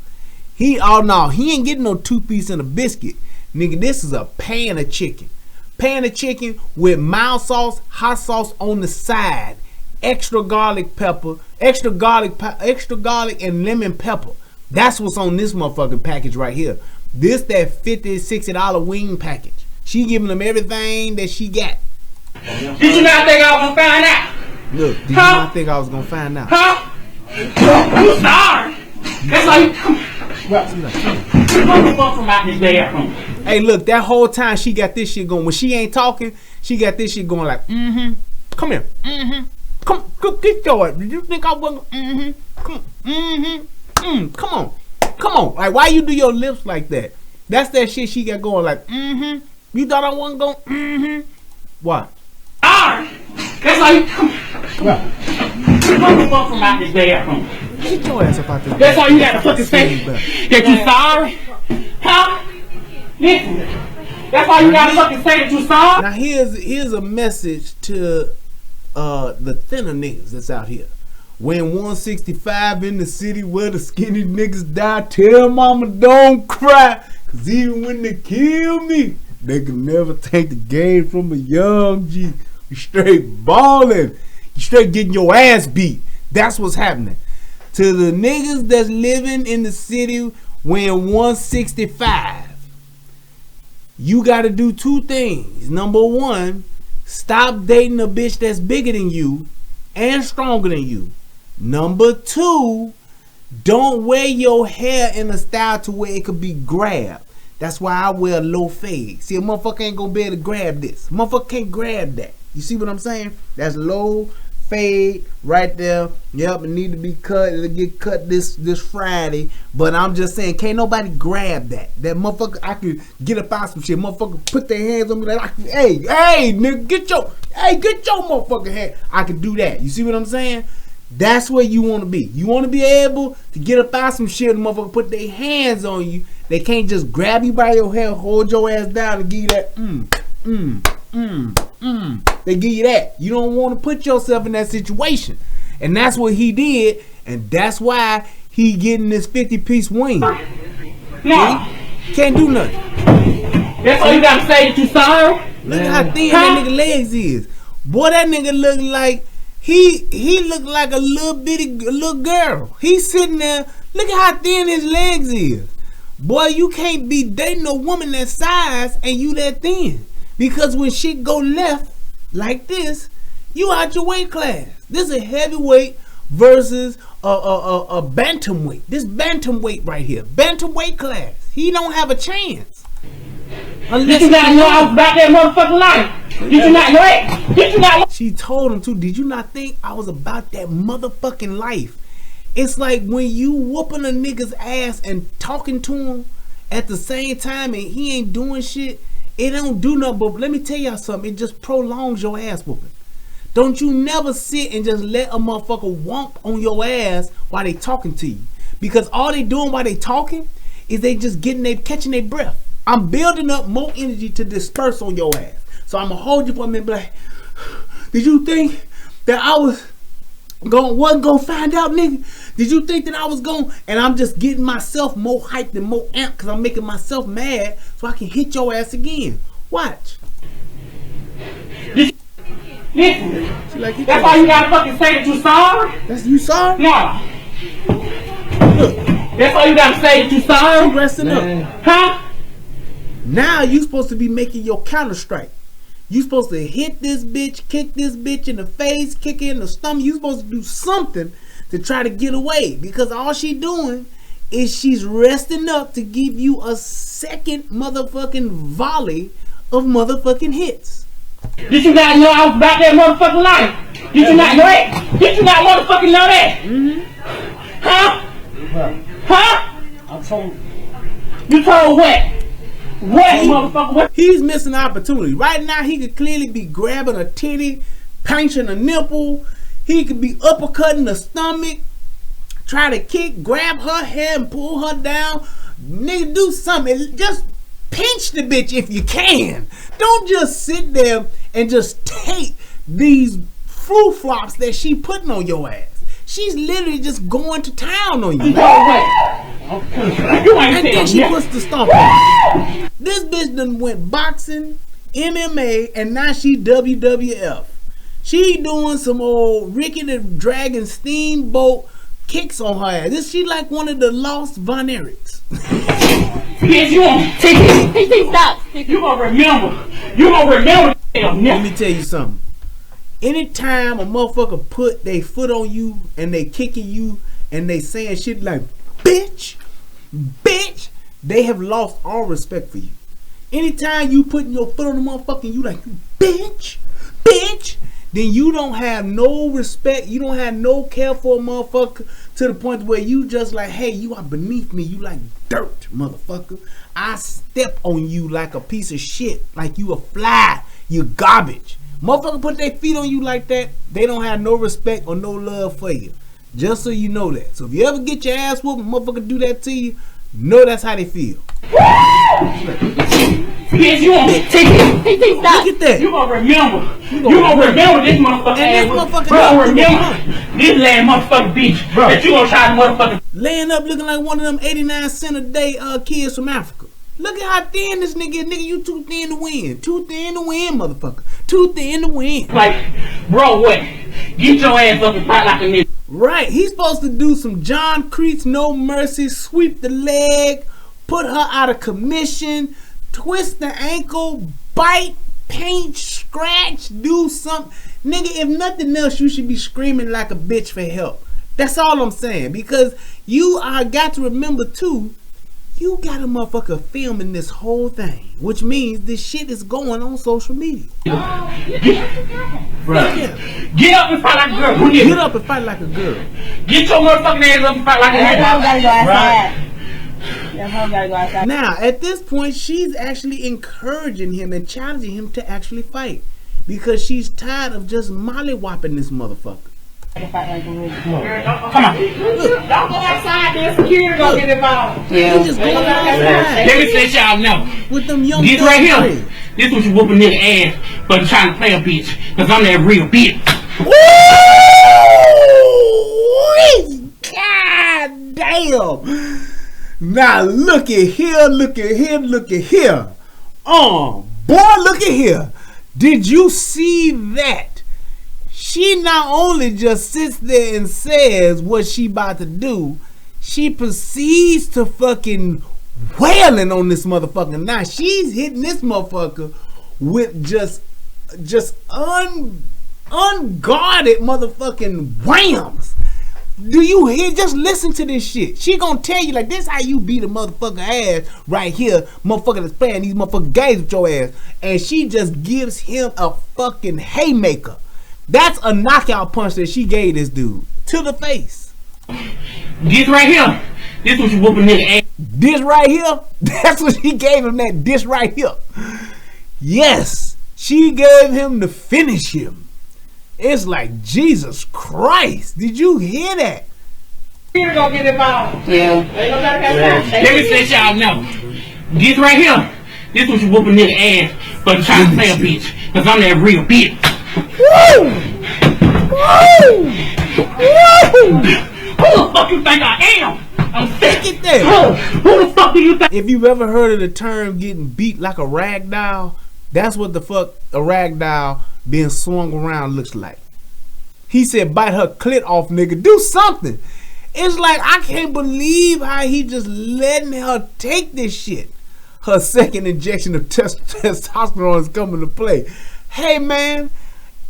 He ain't getting no 2-piece and a biscuit. Nigga, this is a pan of chicken. Pan of chicken with mild sauce, hot sauce on the side. Extra garlic pepper, extra garlic and lemon pepper. That's what's on this motherfucking package right here. This that $50, $60 wing package. She giving them everything that she got. Did you not think I was gonna find out? Look, did you not think I was gonna find out? Huh? You sorry. That's like, come from out this bathroom. Hey, look, that whole time she got this shit going. When she ain't talking, she got this shit going like, come here, come get your ass. Did you think I wasn't? Come on. Like, why you do your lips like that? That's that shit she got going like, You thought I wasn't going, What? Alright. That's like, come from out this bathroom. Get your ass up out this. That's all you got to fucking say. That you sorry? Huh? Listen. That's all you got to fucking say, that you sorry? Now here's a message to the thinner niggas that's out here. When 165 in the city where the skinny niggas die, tell mama don't cry. Cause even when they kill me, they can never take the game from a young G. You straight balling. You straight getting your ass beat. That's what's happening. To the niggas that's living in the city when 165, you gotta do 2 things. Number 1, stop dating a bitch that's bigger than you and stronger than you. Number 2, don't wear your hair in a style to where it could be grabbed. That's why I wear a low fade. See, a motherfucker ain't gonna be able to grab this. A motherfucker can't grab that. You see what I'm saying? That's low fade right there. Yep, it need to be cut. It'll get cut this Friday. But I'm just saying, can't nobody grab that. That motherfucker, I could get up out some shit. Motherfucker put their hands on me like, hey, nigga, get your motherfucking hand. I could do that. You see what I'm saying? That's where you want to be. You want to be able to get up out some shit and motherfucker put their hands on you. They can't just grab you by your hair, hold your ass down and give you that They give you that. You don't want to put yourself in that situation. And that's what he did. And that's why he getting this 50-piece wing. No. Can't do nothing. That's all you got to say, that you sorry? Look how thin that nigga legs is. Boy, that nigga look like he looked like a little girl. He's sitting there. Look at how thin his legs is. Boy, you can't be dating a woman that size and you that thin. Because when shit go left like this, you out your weight class. This is a heavyweight versus a bantamweight. This bantamweight right here, bantamweight class, he don't have a chance. Did you not know I was about that motherfucking life? Did you not know it? Did you not know? She told him to. Did you not think I was about that motherfucking life? It's like when you whooping a nigga's ass and talking to him at the same time and he ain't doing shit. It don't do nothing, but let me tell y'all something. It just prolongs your ass whooping. Don't you never sit and just let a motherfucker whomp on your ass while they talking to you. Because all they doing while they talking is they just catching their breath. I'm building up more energy to disperse on your ass. So I'm gonna hold you for a minute and be like, did you think that I wasn't gonna find out, nigga? Did you think that I was gonna? And I'm just getting myself more hyped and more amped because I'm making myself mad so I can hit your ass again. Watch. Listen, like, that's why you gotta fucking say that you sorry. That's you sorry? No. Look, that's why you gotta say that you sorry. You resting up. Huh? Now you supposed to be making your counter strike. You supposed to hit this bitch, kick this bitch in the face, kick her in the stomach. You supposed to do something to try to get away, because all she doing is she's resting up to give you a second motherfucking volley of motherfucking hits. Did you not know I was about that motherfucking life? Did you not know that? Did you not motherfucking know that? Huh? Huh? I told you. Told what? What, motherfucker? What? He's missing opportunity. Right now, he could clearly be grabbing a titty, punching a nipple. He could be uppercutting the stomach, try to kick, grab her hair and pull her down. Nigga, do something. Just pinch the bitch if you can. Don't just sit there and just take these flu flops that she putting on your ass. She's literally just going to town on you. And then she puts the stomp on. This bitch done went boxing, MMA, and now she WWF. She doing some old Ricky the Dragon Steamboat kicks on her ass. She like one of the lost Von Erichs. Bitch, you won't take it. Stop. You gonna remember. You gonna remember. Let me tell you something. Anytime a motherfucker put their foot on you and they kicking you and they saying shit like bitch, they have lost all respect for you. Anytime you putting your foot on the motherfucker and you like bitch, then you don't have no respect. You don't have no care for a motherfucker to the point where you just like, hey, you are beneath me. You like dirt, motherfucker. I step on you like a piece of shit, like you a fly, you garbage. Motherfucker put their feet on you like that, they don't have no respect or no love for you. Just so you know that. So if you ever get your ass whooped, motherfucker do that to you, know that's how they feel. Bitch, you won't take it. Look at that. You gonna remember. You gonna remember this motherfucker ass. Bro, remember this last motherfucker bitch. Bro, that you gonna try to motherfucker. Laying up looking like one of them 89 cent a day kids from Africa. Look at how thin this nigga is. Nigga, you too thin to win. Too thin to win, motherfucker. Too thin to win. Like, bro, what? Get your ass up and fight like a nigga. Right. He's supposed to do some John Creech No Mercy, sweep the leg, put her out of commission, twist the ankle, bite, paint, scratch, do something. Nigga, if nothing else, you should be screaming like a bitch for help. That's all I'm saying. Because you got to remember, too, you got a motherfucker filming this whole thing, which means this shit is going on social media. Get up and fight like a girl. Get up and fight like a girl. Get your motherfucking ass up and fight like a girl. Now, at this point, she's actually encouraging him and challenging him to actually fight, because she's tired of just mollywopping this motherfucker. Come on. Don't go outside there. Security gonna get involved. Yeah. He just going outside. Let me let y'all know. With them young this right here. This was you whooping nigga ass for trying to play a bitch. Cause I'm that real bitch. Woo! God damn. Now look at here, look at here, look at here. Boy, look at here. Did you see that? She not only just sits there and says what she about to do, she proceeds to fucking wailing on this motherfucker. Now she's hitting this motherfucker with just unguarded motherfucking whams. Do you hear? Just listen to this shit. She gonna tell you like this how you beat a motherfucker ass right here. Motherfucker that's playing these motherfucking games with your ass. And she just gives him a fucking haymaker. That's a knockout punch that she gave this dude. To the face. This right here. This was whooping nigga ass. This right here? That's what she gave him, that this right here. Yes. She gave him to finish him. It's like, Jesus Christ. Did you hear that? Peter gonna get involved. Yeah. Let me let y'all know. This right here, this was whooping nigga ass for trying to play a bitch. Cause I'm that real bitch. Woo! Woo! Woo! Who the fuck you think I am? I'm sick at that. Who the fuck do you think? If you've ever heard of the term getting beat like a rag doll, that's what the fuck a rag doll being swung around looks like. He said, bite her clit off, nigga. Do something. It's like, I can't believe how he just letting her take this shit. Her second injection of testosterone is coming to play. Hey, man,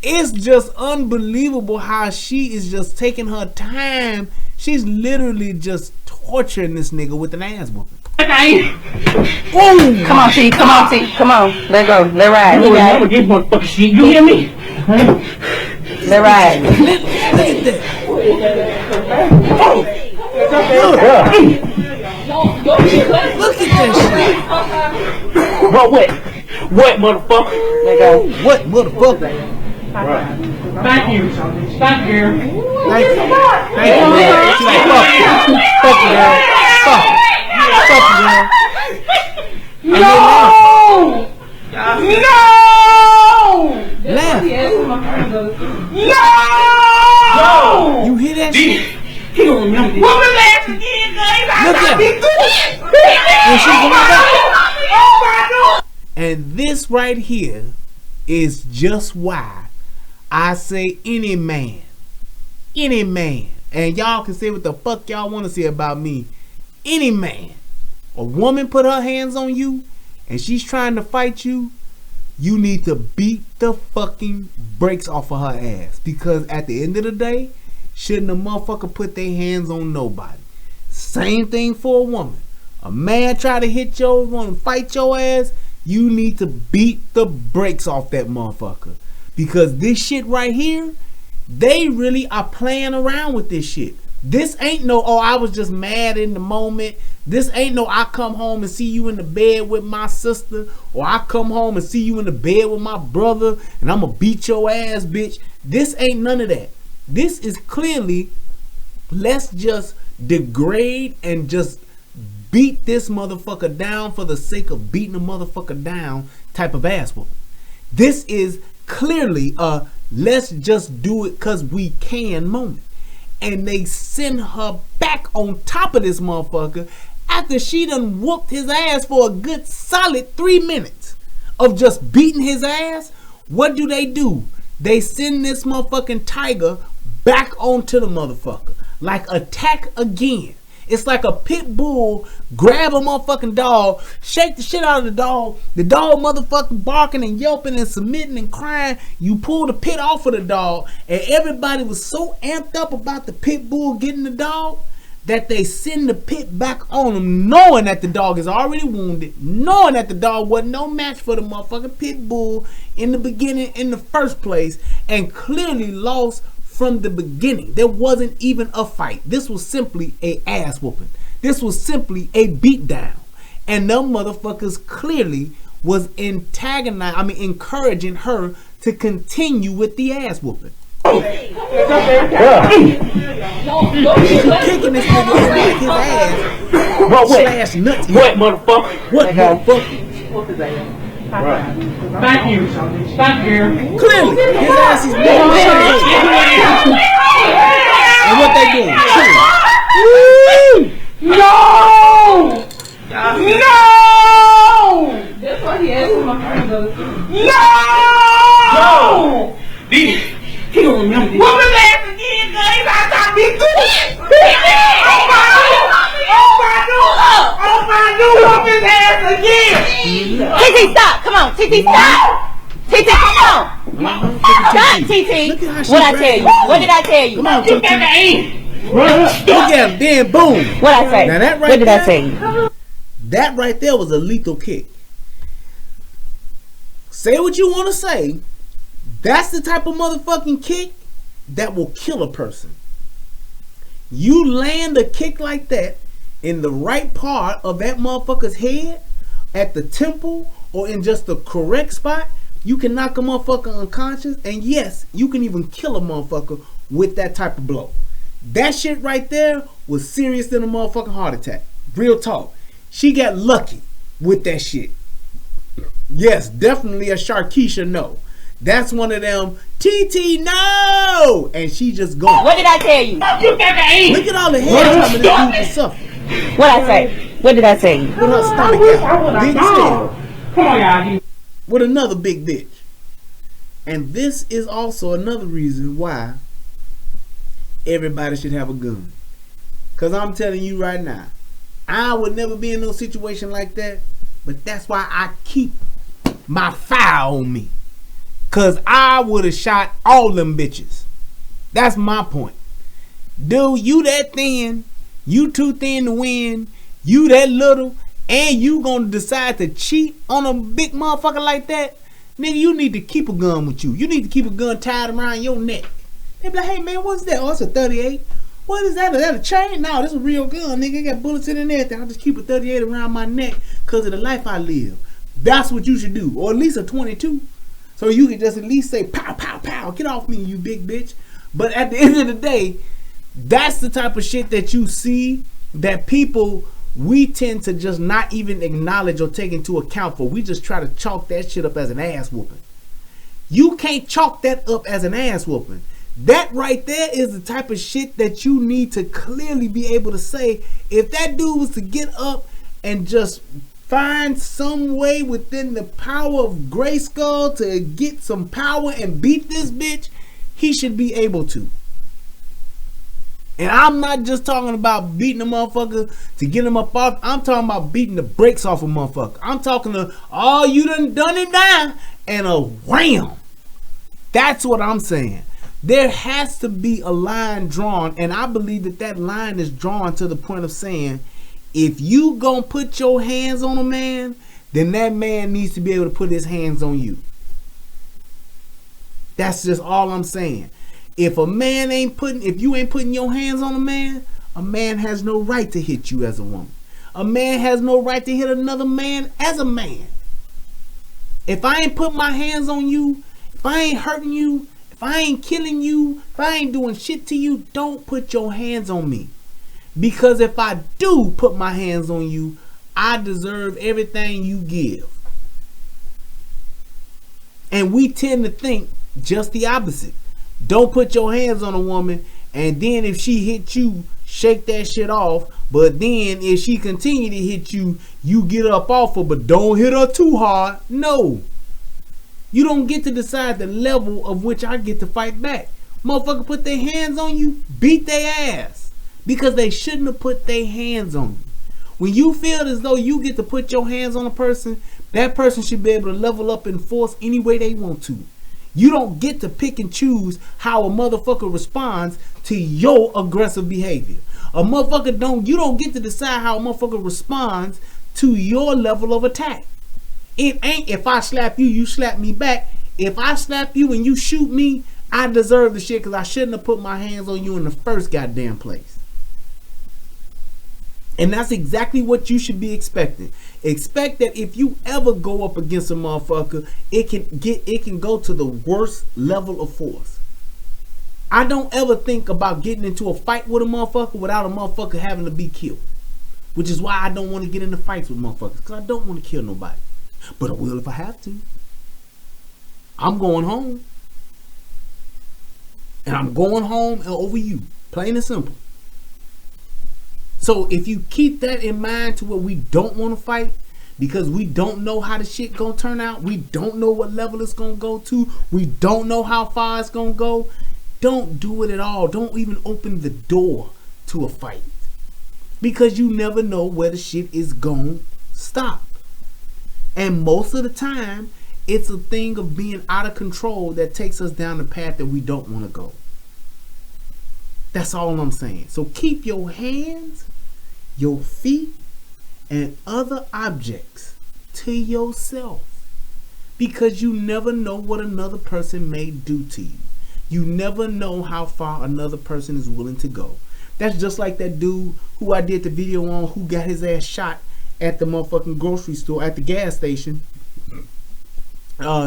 it's just unbelievable how she is just taking her time. She's literally just torturing this nigga with an ass whooping. Ooh. Come on, T. Come on, T. Come on. Let go. Let ride. You never get motherfucking shit. You hear me? Let ride. Look at that. Look at that shit. What? What, motherfucker? Let go. What, motherfucker? Thank you. Thank you. Thank you. Thank you, man. She's like, fuck you. Fuck you, girl. Fuck you. Fuck you, girl. No! No! Laugh. No! You hear that shit? He don't remember this. What was that again, guys? Look at her. And this right here is just why I say any man, and y'all can say what the fuck y'all want to say about me, any man, a woman put her hands on you and she's trying to fight you, you need to beat the fucking brakes off of her ass. Because at the end of the day, shouldn't a motherfucker put their hands on nobody. Same thing for a woman. A man try to hit your, want to fight your ass, you need to beat the brakes off that motherfucker. Because this shit right here, they really are playing around with this shit. This ain't no, oh, I was just mad in the moment. This ain't no, I come home and see you in the bed with my sister, or I come home and see you in the bed with my brother and I'm gonna beat your ass, bitch. This ain't none of that. This is clearly, let's just degrade and just beat this motherfucker down for the sake of beating a motherfucker down type of ass whooping. This is clearly a let's just do it cause we can moment. And they send her back on top of this motherfucker after she done whooped his ass for a good solid 3 minutes of just beating his ass. What do? They send this motherfucking tiger back onto the motherfucker. Like attack again. It's like a pit bull grab a motherfucking dog, shake the shit out of the dog motherfucking barking and yelping and submitting and crying. You pull the pit off of the dog, and everybody was so amped up about the pit bull getting the dog that they send the pit back on him, knowing that the dog is already wounded, knowing that the dog wasn't no match for the motherfucking pit bull in the beginning, in the first place, and clearly lost from the beginning. There wasn't even a fight. This was simply a ass whooping. This was simply a beat down. And them motherfuckers clearly was encouraging her to continue with the ass whooping. Kicking this nigga in like his ass. Slash nuts. What, motherfucker? What, motherfucker? Right. Thank you. Clearly, his ass is being and what they doing? No! No! That's what he asked my friend. No! He don't remember this. What was that again, guys? I thought he did it. Oh my God! Whoop his ass again! TT, stop! Come on, TT, stop! TT, come on! Stop, TT! What I tell you? What did I tell you? Come on, You got to aim. Look at him, then boom. What I say? Now that right what did there, I say? That right there was a lethal kick. Say what you want to say. That's the type of motherfucking kick that will kill a person. You land a kick like that in the right part of that motherfucker's head, at the temple, or in just the correct spot, you can knock a motherfucker unconscious, and yes, you can even kill a motherfucker with that type of blow. That shit right there was serious than a motherfucking heart attack. Real talk. She got lucky with that shit. Yes, definitely a Sharkeisha no. That's one of them, TT no! And she just gone. What did I tell you? You got to eat. Look at all the head coming this dude to suffer. What I say? What did I say? With her stomach out. Big still. Come on, y'all. With another big bitch. And this is also another reason why everybody should have a gun. Because I'm telling you right now, I would never be in no situation like that. But that's why I keep my fire on me. Because I would have shot all them bitches. That's my point. Dude, you that thin. You too thin to win. You that little. And you gonna decide to cheat on a big motherfucker like that? Nigga, you need to keep a gun with you. You need to keep a gun tied around your neck. They be like, hey man, what's that? Oh, it's a 38. What is that? Is that a chain? No, this is a real gun, nigga. It got bullets in it and everything. I just keep a 38 around my neck because of the life I live. That's what you should do. Or at least a 22. So you can just at least say, pow, pow, pow. Get off me, you big bitch. But at the end of the day, that's the type of shit that you see that people, we tend to just not even acknowledge or take into account for. We just try to chalk that shit up as an ass whooping. You can't chalk that up as an ass whooping. That right there is the type of shit that you need to clearly be able to say. If that dude was to get up and just find some way within the power of Grayskull to get some power and beat this bitch, he should be able to. And I'm not just talking about beating a motherfucker to get him up off. I'm talking about beating the brakes off a motherfucker. I'm talking to, oh, you done it now, and a wham. That's what I'm saying. There has to be a line drawn, and I believe that that line is drawn to the point of saying, if you gonna put your hands on a man, then that man needs to be able to put his hands on you. That's just all I'm saying. If a man if you ain't putting your hands on a man has no right to hit you as a woman. A man has no right to hit another man as a man. If I ain't put my hands on you, if I ain't hurting you, if I ain't killing you, if I ain't doing shit to you, don't put your hands on me. Because if I do put my hands on you, I deserve everything you give. And we tend to think just the opposite. Don't put your hands on a woman, and then if she hit you, shake that shit off. But then if she continue to hit you, you get up off her, but don't hit her too hard. No. You don't get to decide the level of which I get to fight back. Motherfucker put their hands on you, beat their ass. Because they shouldn't have put their hands on you. When you feel as though you get to put your hands on a person, that person should be able to level up in force any way they want to. You don't get to pick and choose how a motherfucker responds to your aggressive behavior. A motherfucker you don't get to decide how a motherfucker responds to your level of attack. It ain't if I slap you, you slap me back. If I slap you and you shoot me, I deserve the shit because I shouldn't have put my hands on you in the first goddamn place. And that's exactly what you should be expecting. Expect that if you ever go up against a motherfucker, it can go to the worst level of force. I don't ever think about getting into a fight with a motherfucker without a motherfucker having to be killed. Which is why I don't want to get into fights with motherfuckers, because I don't want to kill nobody. But I will if I have to. I'm going home. And I'm going home over you. Plain and simple. So if you keep that in mind to where we don't want to fight because we don't know how the shit gonna turn out, we don't know what level it's gonna go to, we don't know how far it's gonna go, don't do it at all. Don't even open the door to a fight because you never know where the shit is gonna stop. And most of the time, it's a thing of being out of control that takes us down the path that we don't want to go. That's all I'm saying. So keep your hands, your feet, and other objects to yourself. Because you never know what another person may do to you. You never know how far another person is willing to go. That's just like that dude who I did the video on who got his ass shot at the motherfucking grocery store, at the gas station,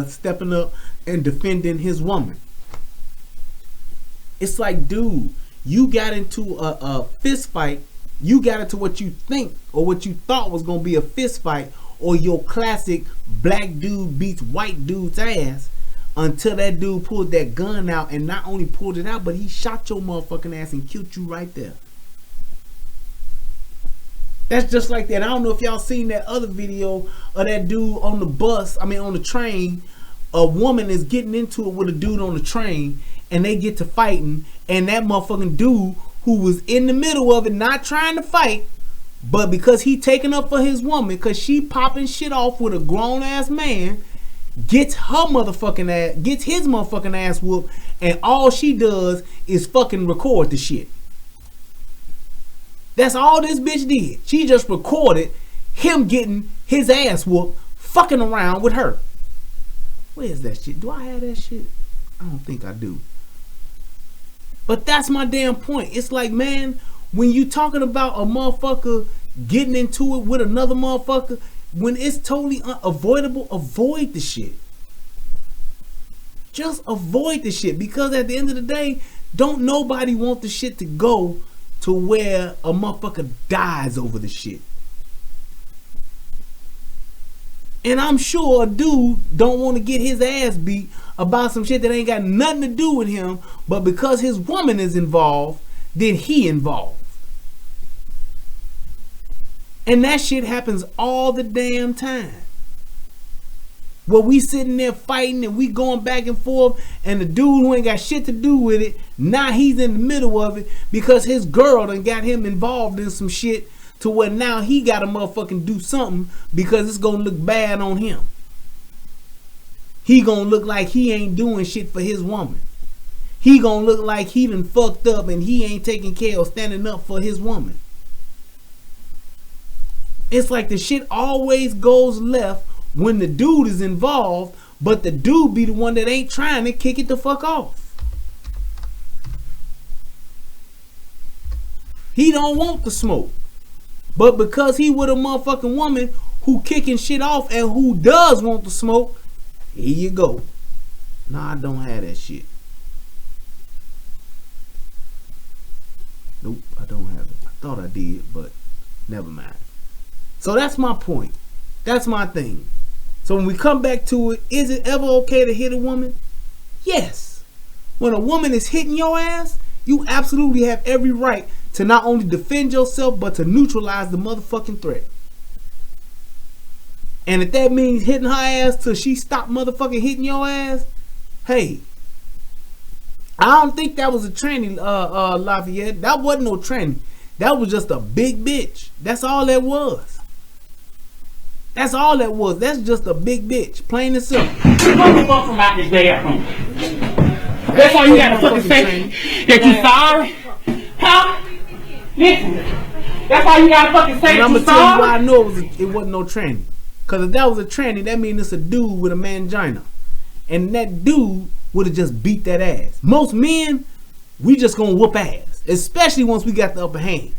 stepping up and defending his woman. It's like, dude, you got into a fist fight. You got into what you think or what you thought was going to be a fist fight, or your classic black dude beats white dude's ass, until that dude pulled that gun out, and not only pulled it out, but he shot your motherfucking ass and killed you right there. That's just like that. I don't know if y'all seen that other video of that dude on the bus, on the train. A woman is getting into it with a dude on the train, and they get to fighting, and that motherfucking dude who was in the middle of it, not trying to fight, but because he taking up for his woman, because she popping shit off with a grown ass man, gets her motherfucking ass, gets his motherfucking ass whooped, and all she does is fucking record the shit. That's all this bitch did. She just recorded him getting his ass whooped, fucking around with her. Where is that shit? Do I have that shit? I don't think I do. But that's my damn point. It's like, man, when you talking about a motherfucker getting into it with another motherfucker, when it's totally unavoidable, avoid the shit. Just avoid the shit, because at the end of the day, don't nobody want the shit to go to where a motherfucker dies over the shit. And I'm sure a dude don't want to get his ass beat about some shit that ain't got nothing to do with him, but because his woman is involved, then he involved. And that shit happens all the damn time. Where we sitting there fighting and we going back and forth, and the dude who ain't got shit to do with it, now he's in the middle of it because his girl done got him involved in some shit, to where now he gotta motherfucking do something because it's gonna look bad on him. He gonna look like he ain't doing shit for his woman. He gonna look like he done fucked up and he ain't taking care of standing up for his woman. It's like the shit always goes left when the dude is involved, but the dude be the one that ain't trying to kick it the fuck off. He don't want the smoke. But because he with a motherfucking woman who kicking shit off and who does want the smoke, here you go. Nah, I don't have that shit. Nope, I don't have it. I thought I did, but never mind. So that's my point. That's my thing. So when we come back to it, is it ever okay to hit a woman? Yes. When a woman is hitting your ass, you absolutely have every right to not only defend yourself, but to neutralize the motherfucking threat. And if that means hitting her ass till she stop motherfucking hitting your ass, hey, I don't think that was a tranny, Lafayette. That wasn't no tranny. That was just a big bitch. That's all that was. That's all that was. That's just a big bitch. Plain and simple. Come on from out this bathroom. That's why you gotta fucking say that you sorry. Huh? Listen. That's why you gotta fucking say that you sorry. I'm gonna tell you why I know it wasn't no tranny. Cause if that was a tranny, that means it's a dude with a mangina. And that dude would have just beat that ass. Most men, we just gonna whoop ass. Especially once we got the upper hand.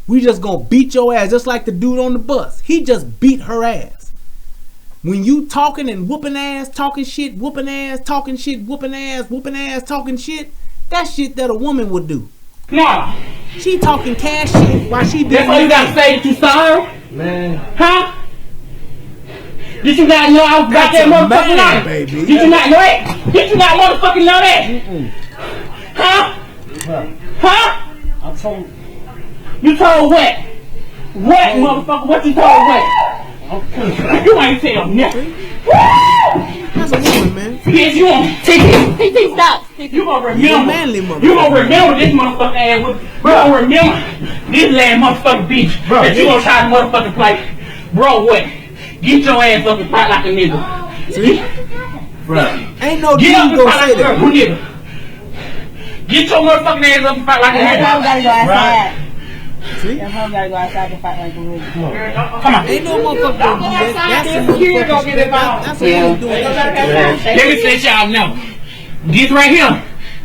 We just gonna beat your ass, just like the dude on the bus. He just beat her ass. When you talking and whooping ass, talking shit, whooping ass, talking shit, whooping ass, talking shit, that's shit that a woman would do. No. She talking cash shit while she doing. That's why you gotta say that you sorry? Man. Huh? Did you not know I was got that motherfucking life? Baby. Did you not know that? Did you not motherfucking know that? Huh? Huh? I told you. You told what? What, motherfucker? What you told what? You ain't tell nothing. That's a woman, man. Bitch, you won't. TT, stop. You gonna remember. Manly motherfucker. You gonna remember this motherfucker ass. You gonna remember this last motherfucking bitch that you gonna try to motherfucking play. Bro, what? Get your ass up and fight like a nigga. See? Bro. Ain't no dude gonna say that. Nigga. Get your motherfucking ass up and fight like a nigga. That's why we gotta go outside. Right. See? That's why we gotta go outside to fight like a nigga. Come on. Ain't no motherfucker gonna do that. That's the motherfucker. That's what he's doing. Let me let y'all know. This right here,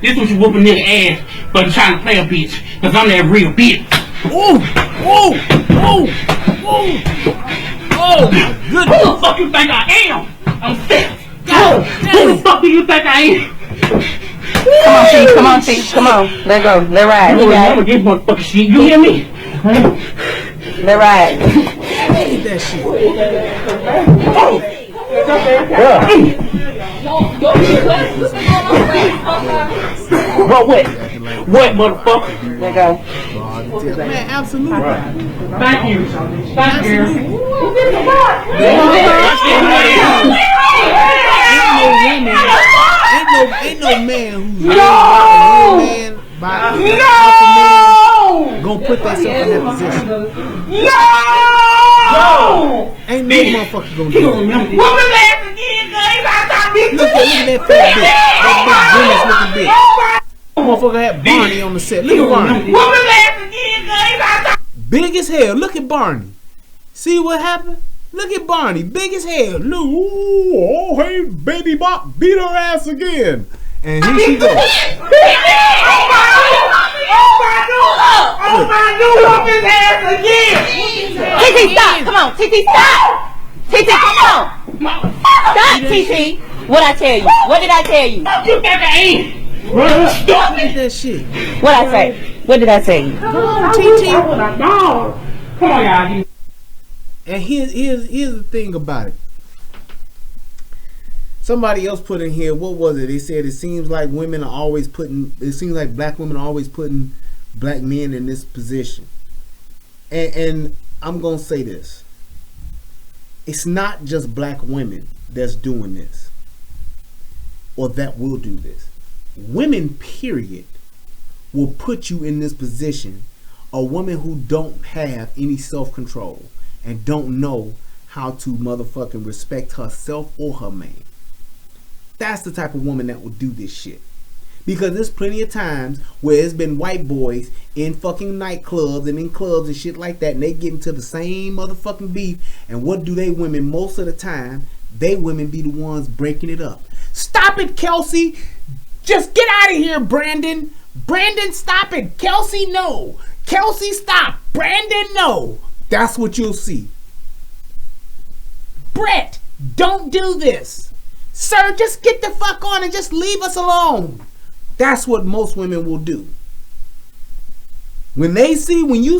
this was you whooping nigga ass for trying to play a bitch. Cause I'm that real bitch. Ooh! Ooh! Ooh! Ooh! Oh my goodness! Who the fuck you think I am? I'm sick. Who the fuck do you think I am? Come on, T. Come on. Let go. Let ride. You remember this motherfucking shit. You hear me? Let ride. Look at that shit. What? What, motherfucker? Let go. Man, absolutely. Thank you. Thank you. Ain't no man who's raised by a real man by alpha man gonna put themselves in that position. Ain't no motherfucker gonna do that. Look at that fat bitch. That big Grimace looking bitch. Motherfucker had Barney on the set. Look at Barney. Big as hell. Look at Barney. See what happened? Look at Barney. Big as hell. Look. Oh, hey, baby bop. Beat her ass again. And here she goes. TT, stop. Come on. TT, stop. TT, come on. Stop, TT. What I tell you? What did I tell you? You got to eat. Look at that shit. What I say? What did I say? Come on, TT. Come on, y'all. And here's the thing about it. Somebody else put in here, what was it? They said it seems like black women are always putting black men in this position. And I'm gonna say this. It's not just black women that's doing this or that will do this. Women, period, will put you in this position. A woman who don't have any self-control and don't know how to motherfucking respect herself or her man. That's the type of woman that will do this shit. Because there's plenty of times where it's been white boys in fucking nightclubs and in clubs and shit like that, and they get into the same motherfucking beef. And what do they women most of the time? They women be the ones breaking it up. Stop it, Kelsey. Just get out of here, Brandon. Brandon, stop it. Kelsey, no. Kelsey, stop. Brandon, no. That's what you'll see. Brett, don't do this. Sir, just get the fuck on and just leave us alone. That's what most women will do. When you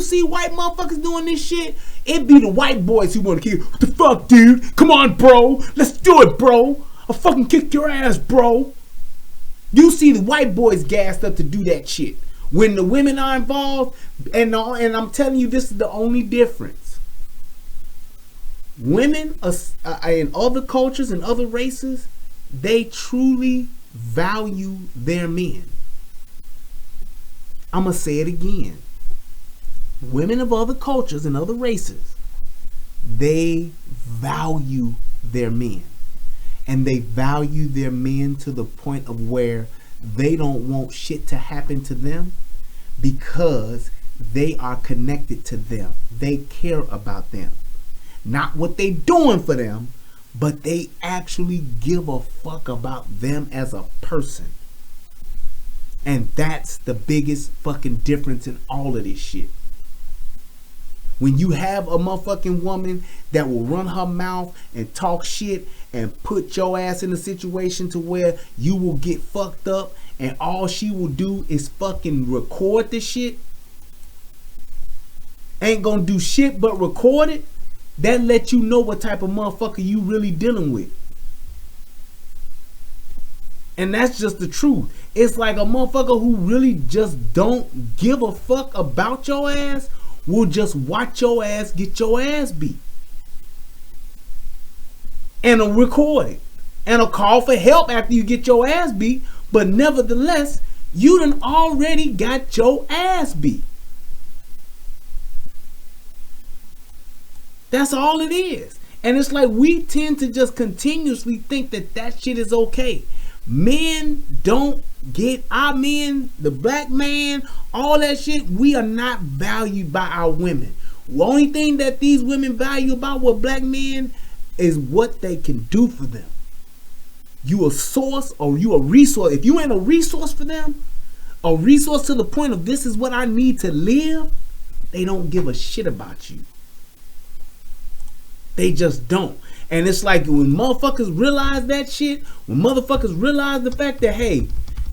see white motherfuckers doing this shit, it be the white boys who want to kill. What the fuck, dude? Come on, bro. Let's do it, bro. I'll fucking kick your ass, bro. You see the white boys gassed up to do that shit. When the women are involved, and I'm telling you, this is the only difference. Women in other cultures and other races, they truly value their men. I'm going to say it again. Women of other cultures and other races, they value their men. And they value their men to the point of where they don't want shit to happen to them because they are connected to them. They care about them. Not what they doing for them, but they actually give a fuck about them as a person. And that's the biggest fucking difference in all of this shit. When you have a motherfucking woman that will run her mouth and talk shit and put your ass in a situation to where you will get fucked up and all she will do is fucking record the shit, ain't gonna do shit but record it, that let you know what type of motherfucker you really dealing with. And that's just the truth. It's like a motherfucker who really just don't give a fuck about your ass will just watch your ass get your ass beat. And will record it. And will call for help after you get your ass beat. But nevertheless, you done already got your ass beat. That's all it is. And it's like we tend to just continuously think that that shit is okay. Men don't get our men, the black man, all that shit. We are not valued by our women. The only thing that these women value about what black men is what they can do for them. You a source or you a resource. If you ain't a resource for them, a resource to the point of this is what I need to live, they don't give a shit about you. They just don't. And it's like when motherfuckers realize that shit, when motherfuckers realize the fact that, hey,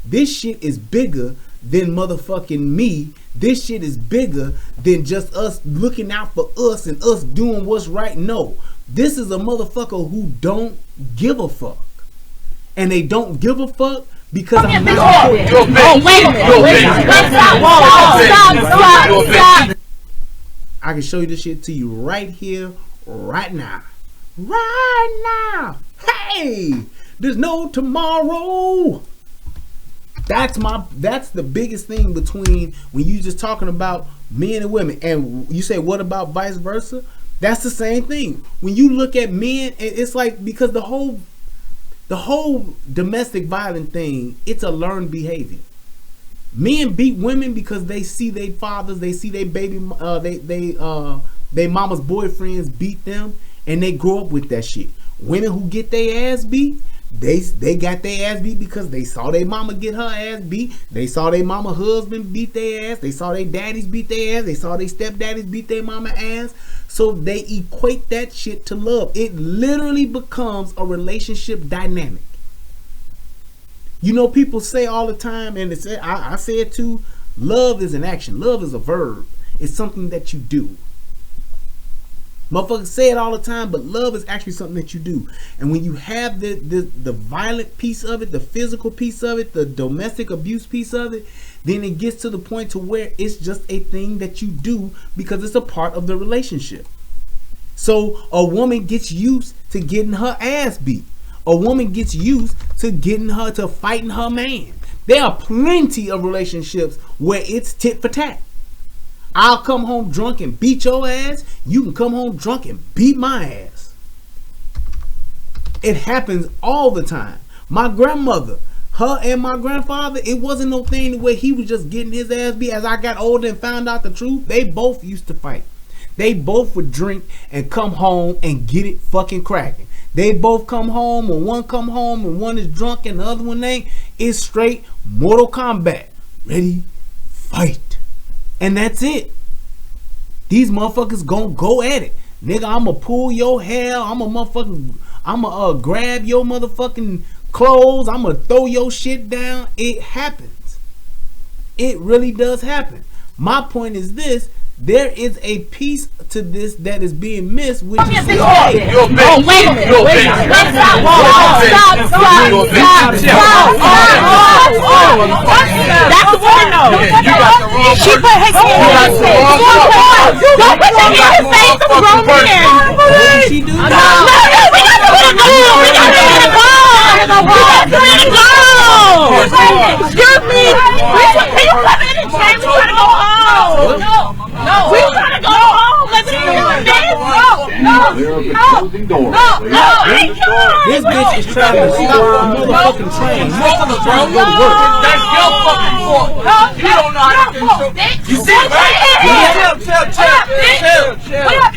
this shit is bigger than motherfucking me. This shit is bigger than just us looking out for us and us doing what's right. No, this is a motherfucker who don't give a fuck. And they don't give a fuck because I'm not. Oh, wait a minute. Stop. I can show you this shit to you right here, right now. Right now. Hey, there's no tomorrow. That's the biggest thing between when you just talking about men and women. And you say, what about vice versa? That's the same thing. When you look at men, it's like, because the whole domestic violence thing, it's a learned behavior. Men beat women because they see their fathers, they see their baby, they mama's boyfriends beat them, and they grow up with that shit. Women who get their ass beat, they got their ass beat because they saw their mama get her ass beat. They saw their mama husband beat their ass. They saw their daddies beat their ass. They saw their stepdaddies beat their mama ass. So they equate that shit to love. It literally becomes a relationship dynamic. You know, people say all the time, and I say it too, love is an action. Love is a verb. It's something that you do. Motherfuckers say it all the time, but love is actually something that you do. And when you have the violent piece of it, the physical piece of it, the domestic abuse piece of it, then it gets to the point to where it's just a thing that you do because it's a part of the relationship. So a woman gets used to getting her ass beat. A woman gets used to fighting her man. There are plenty of relationships where it's tit for tat. I'll come home drunk and beat your ass. You can come home drunk and beat my ass. It happens all the time. My grandmother, her and my grandfather, it wasn't no thing where he was just getting his ass beat. As I got older and found out the truth, they both used to fight. They both would drink and come home and get it fucking cracking. They both come home, or one come home and one is drunk and the other one ain't. It's straight Mortal Kombat. Ready, fight. And that's it. These motherfuckers gonna go at it. Nigga, I'ma pull your hair. I'ma grab your motherfucking clothes. I'ma throw your shit down. It happens. It really does happen. My point is this. There is a piece to this that is being missed, which is You're a bitch. You're a bitch. Wait a minute. Stop. That's the one. She put her hand in his face. Don't put your hand in his face. I'm grown man. What did she do? No, we got to go. Excuse me. Can you come in and change? We gotta go home. No. We gotta go home. Let's do this. No. This bitch is trying to stop the motherfucking train. Motherfucking trying to go to work. That's your fucking fault. You don't know how to control. You see, right? Chill.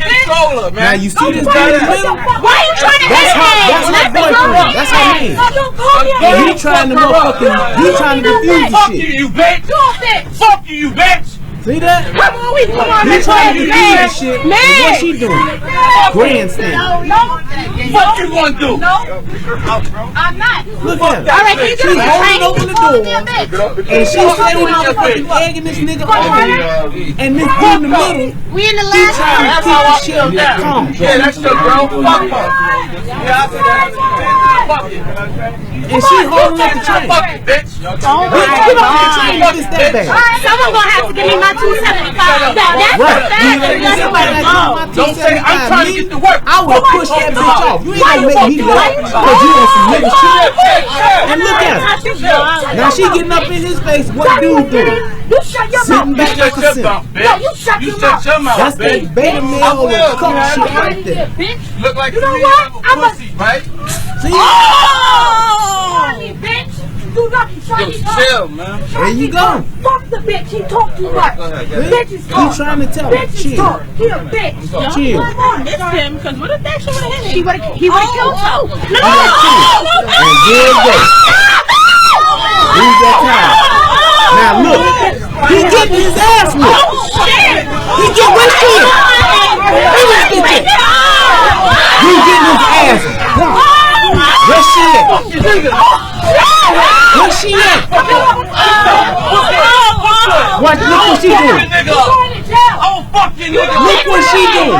Control her, man. Now you see this guy in the middle? Why are you trying to hit him? That's her boyfriend. That's her man. And he trying to motherfucking, he trying to defuse the Fuck shit. you, bitch. Fuck you, bitch. See that? Come on, He trying to defuse this shit. And what's she doing? Grandstand. What you gonna do? I'm not. Look at her. All right, She's holding open the door. And she's steady motherfucking egging this nigga on. And this dude in the middle, We in the he last trying to keep the shit calm. Yeah, that's your girl. Fuck her. Yeah, I said that. Fuck it. And she holding up the train. Fuck it, bitch. Oh Get my off the train. What is that bad? Someone gonna have to give me my $275 back. Right. Don't say I'm trying to get to work. I would push that bitch off. You ain't gonna make me laugh because you want some nigga shit. And look at her. Now she getting up in his face. What dude doing? You shut your Sitting mouth. back like a simp. No, you shut your mouth. That's that beta male with cup shit right there. Look like You know what? I'm a pussy, right? See? Oh! Bitch. do nothing. Chill, man. There you go. Fuck the bitch. He talk too much. Bitches talk. He's trying to tell her. Bitches talk. He a bitch. Chill. Come on, this him, because what if that shit would have hit him? He would have killed her. No! And good day. Leave that time. Now look, he getting his ass whooped. He getting what he is. He getting his ass whooped. Where she at? Where she at? What? Look what she doing. Oh, fuck you, nigga. Look what she doing.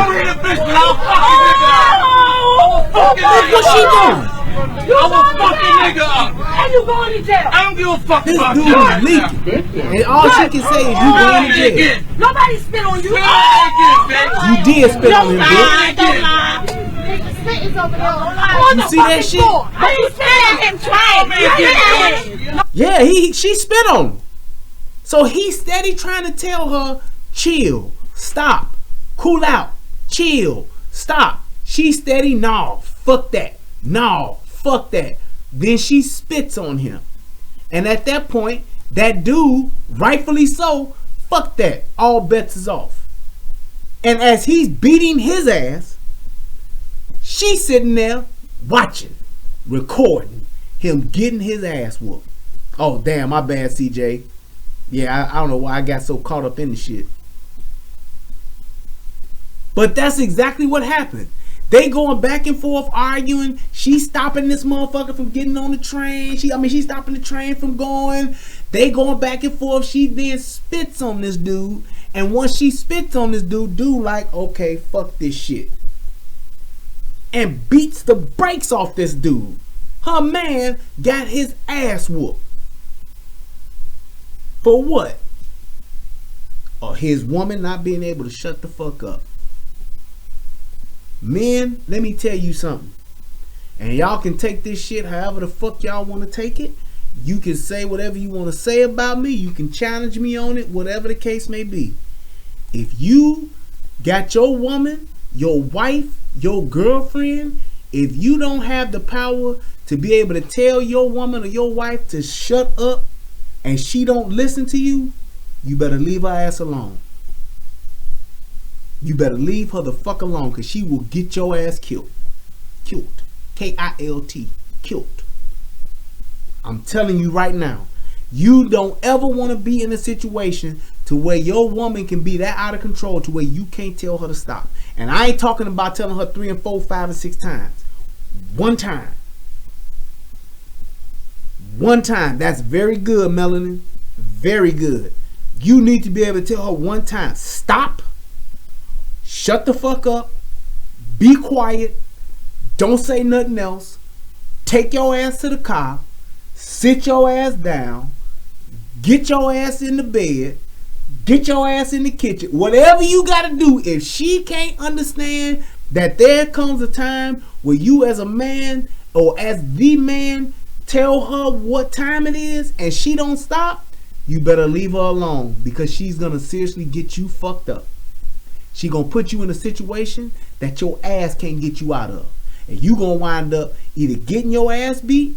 Look what she doing. I'm a fucking nigga up. And you going to jail. I don't give a fuck This about dude you. is leaking. And all she can say is you going to jail. Nobody spit on you. You did spit on him, bitch. Don't lie. You see that shit? But you said him twice. Yeah, she spit on him. So he's steady trying to tell her, chill, stop, cool out, chill, stop. She steady, no, fuck that. No, fuck that. Then she spits on him. And at that point, that dude, rightfully so, fuck that. All bets is off. And as he's beating his ass, she's sitting there watching, recording him getting his ass whooped. Oh, damn, my bad, CJ. Yeah, I don't know why I got so caught up in the shit. But that's exactly what happened. They going back and forth arguing. She's stopping this motherfucker from getting on the train. She's stopping the train from going. They going back and forth. She then spits on this dude. And once she spits on this dude like, okay, fuck this shit. And beats the brakes off this dude. Her man got his ass whooped. For what? Or his woman not being able to shut the fuck up. Men, let me tell you something. And y'all can take this shit however the fuck y'all want to take it. You can say whatever you want to say about me. You can challenge me on it, whatever the case may be. If you got your woman, your wife, your girlfriend, if you don't have the power to be able to tell your woman or your wife to shut up and she don't listen to you, you better leave her ass alone. You better leave her the fuck alone, because she will get your ass killed. Killed. K-I-L-T. Killed. I'm telling you right now, you don't ever want to be in a situation to where your woman can be that out of control to where you can't tell her to stop. And I ain't talking about telling her 3 and 4, 5 and 6 times. One time. One time. That's very good, Melanie. Very good. You need to be able to tell her one time, stop. Shut the fuck up. Be quiet. Don't say nothing else. Take your ass to the car. Sit your ass down. Get your ass in the bed. Get your ass in the kitchen. Whatever you gotta do. If she can't understand that there comes a time where you as a man or as the man tell her what time it is and she don't stop, you better leave her alone, because she's gonna seriously get you fucked up. She gonna put you in a situation that your ass can't get you out of. And you gonna wind up either getting your ass beat,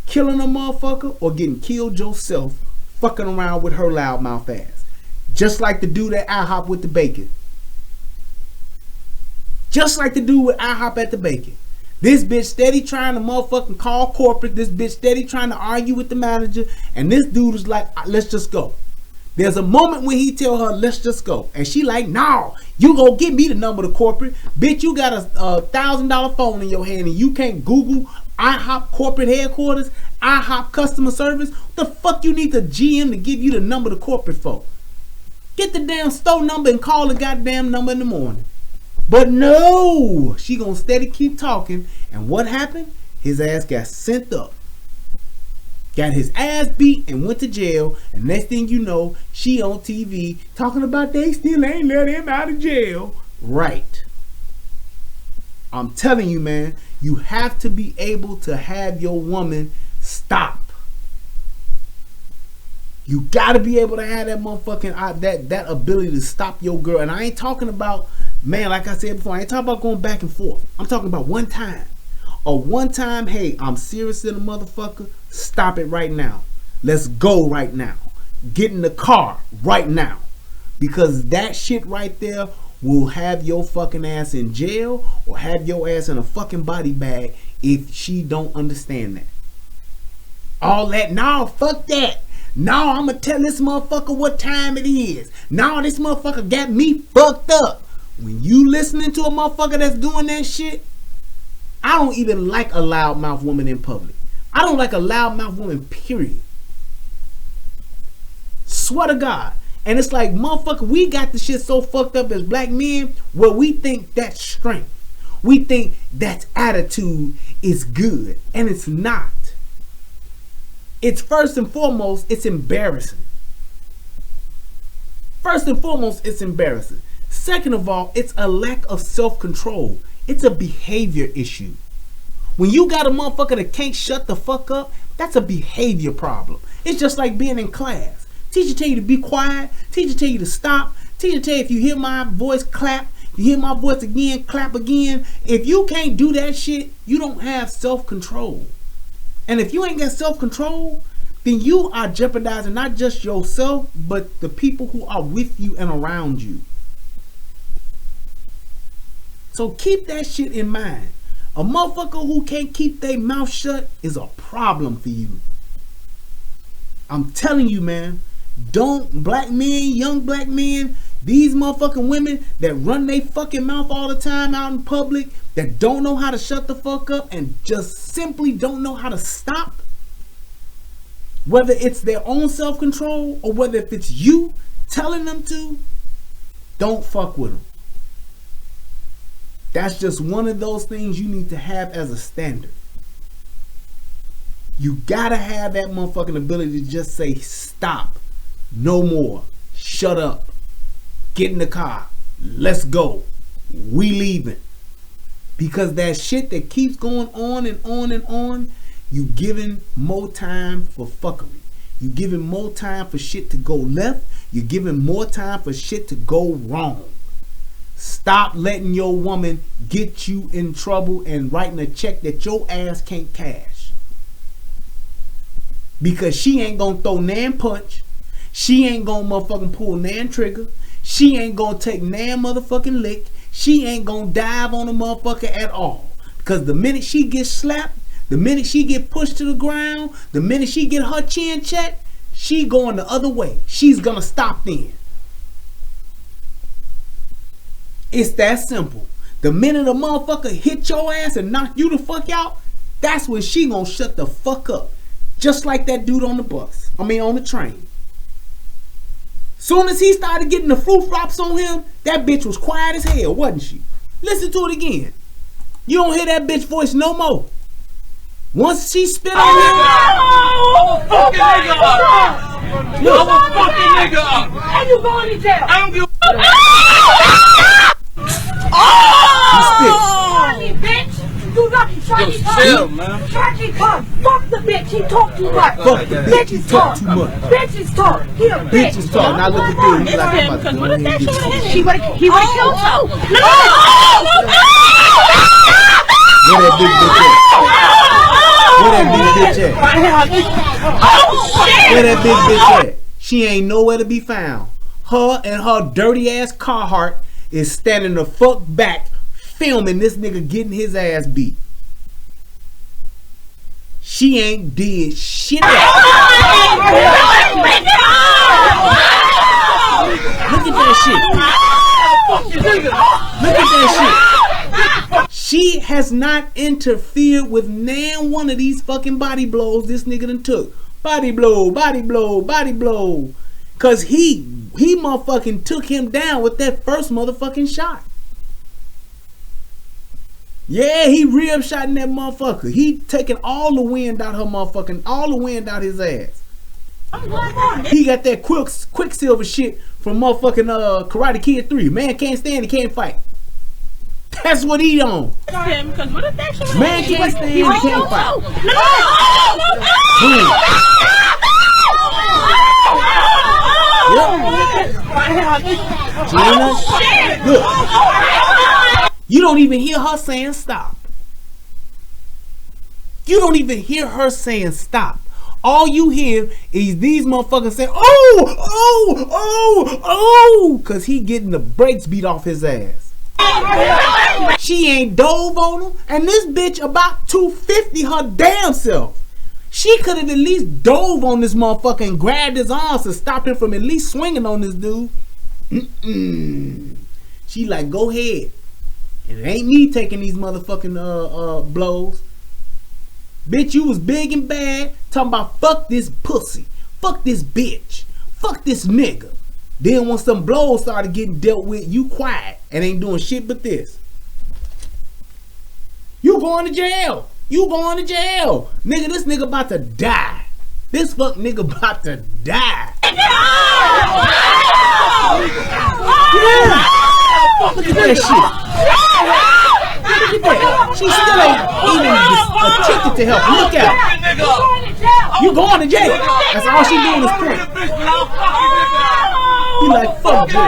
killing a motherfucker, or getting killed yourself, fucking around with her loudmouth ass. Just like the dude at IHOP with the bacon. Just like the dude with IHOP at the bacon. This bitch steady trying to motherfucking call corporate. This bitch steady trying to argue with the manager. And this dude is like, let's just go. There's a moment when he tell her, let's just go. And she like, no, you go give me the number to corporate. Bitch, you got a $1,000 phone in your hand and you can't Google IHOP corporate headquarters, IHOP customer service. What the fuck you need the GM to give you the number to corporate for? Get the damn store number and call the goddamn number in the morning. But no, she gonna steady keep talking. And what happened? His ass got sent up. Got his ass beat and went to jail. And next thing you know, she on TV talking about they still ain't let him out of jail. Right. I'm telling you, man, you have to be able to have your woman stop. You gotta be able to have that motherfucking that ability to stop your girl. And I ain't talking about, man, like I said before, I ain't talking about going back and forth. I'm talking about one time. Or one time, hey, I'm serious in a motherfucker. Stop it right now. Let's go right now. Get in the car right now. Because that shit right there will have your fucking ass in jail or have your ass in a fucking body bag if she don't understand that. All that, no, fuck that. No, I'm gonna tell this motherfucker what time it is. No, this motherfucker got me fucked up. When you listening to a motherfucker that's doing that shit, I don't even like a loudmouth woman in public. I don't like a loudmouth woman, period. Swear to God. And it's like, motherfucker, we got the shit so fucked up as black men where we think that's strength. We think that attitude is good. And it's not. It's first and foremost, it's embarrassing. First and foremost, it's embarrassing. Second of all, it's a lack of self-control. It's a behavior issue. When you got a motherfucker that can't shut the fuck up, that's a behavior problem. It's just like being in class. Teacher tell you to be quiet. Teacher tell you to stop. Teacher tell you if you hear my voice, clap. If you hear my voice again, clap again. If you can't do that shit, you don't have self-control. And if you ain't got self-control, then you are jeopardizing not just yourself, but the people who are with you and around you. So keep that shit in mind. A motherfucker who can't keep their mouth shut is a problem for you. I'm telling you, man. Don't, black men, young black men, these motherfucking women that run their fucking mouth all the time out in public, that don't know how to shut the fuck up and just simply don't know how to stop. Whether it's their own self-control or whether if it's you telling them to, don't fuck with them. That's just one of those things you need to have as a standard. You gotta have that motherfucking ability to just say stop, no more, shut up, get in the car, let's go, we leaving. Because that shit that keeps going on and on and on, you giving more time for fuckery. You giving more time for shit to go left. You're giving more time for shit to go wrong. Stop letting your woman get you in trouble and writing a check that your ass can't cash. Because she ain't gonna throw nan punch. She ain't gonna motherfucking pull nan trigger. She ain't gonna take nan motherfucking lick. She ain't gonna dive on a motherfucker at all. Because the minute she gets slapped, the minute she get pushed to the ground, the minute she get her chin checked, she going the other way. She's gonna stop then. It's that simple. The minute a motherfucker hit your ass and knock you the fuck out, that's when she gonna shut the fuck up. Just like that dude on the bus. I mean on the train. Soon as he started getting the fruit flops on him, that bitch was quiet as hell, wasn't she? Listen to it again. You don't hear that bitch voice no more. Once she spit on him, I'm a fucking nigga up. I'm a fucking nigga up. And you going to jail. I don't give a Charlie, bitch. You lucky, Charlie. chill, man. Charlie, come. Fuck the bitch. He talk too much. fuck the bitch, he talk too much. Bitches talk. He a bitch. Bitches talk. Now look at dude. He's like, I'm about to go in here and get you. He would have killed you. Where that big bitch at? Where that big bitch at? Oh, shit. Where that big bitch at? She ain't nowhere to be found. Her and her dirty ass Carhartt is standing the fuck back filming this nigga getting his ass beat. She ain't did shit. Look at that shit. Look at that shit. She has not interfered with nan one of these fucking body blows this nigga done took. Body blow, body blow, body blow. Cause he motherfucking took him down with that first motherfucking shot. Yeah, he rib shotting that motherfucker. He taking all the wind out her motherfucking, all the wind out his ass. He got that Quicksilver shit from motherfucking Karate Kid 3. Man can't stand, he can't fight. That's what he on. Man can't stand, he can't fight. Gina, look. You don't even hear her saying stop. You don't even hear her saying stop. All you hear is these motherfuckers saying, oh, cause he getting the brakes beat off his ass. She ain't dove on him, and this bitch about 250 her damn self. She could have at least dove on this motherfucker and grabbed his arms to stop him from at least swinging on this dude. She like, go ahead. And it ain't me taking these motherfucking blows. Bitch, you was big and bad, talking about fuck this pussy, fuck this bitch, fuck this nigga. Then when some blows started getting dealt with, you quiet and ain't doing shit but this. You going to jail. You going to jail. Nigga, this nigga about to die. This fuck nigga about to die. Yeah. Look at that shit. Look at that. She still ain't even attempted to help. Look at her. You going to jail. That's all she doing is print. He like, fuck jail.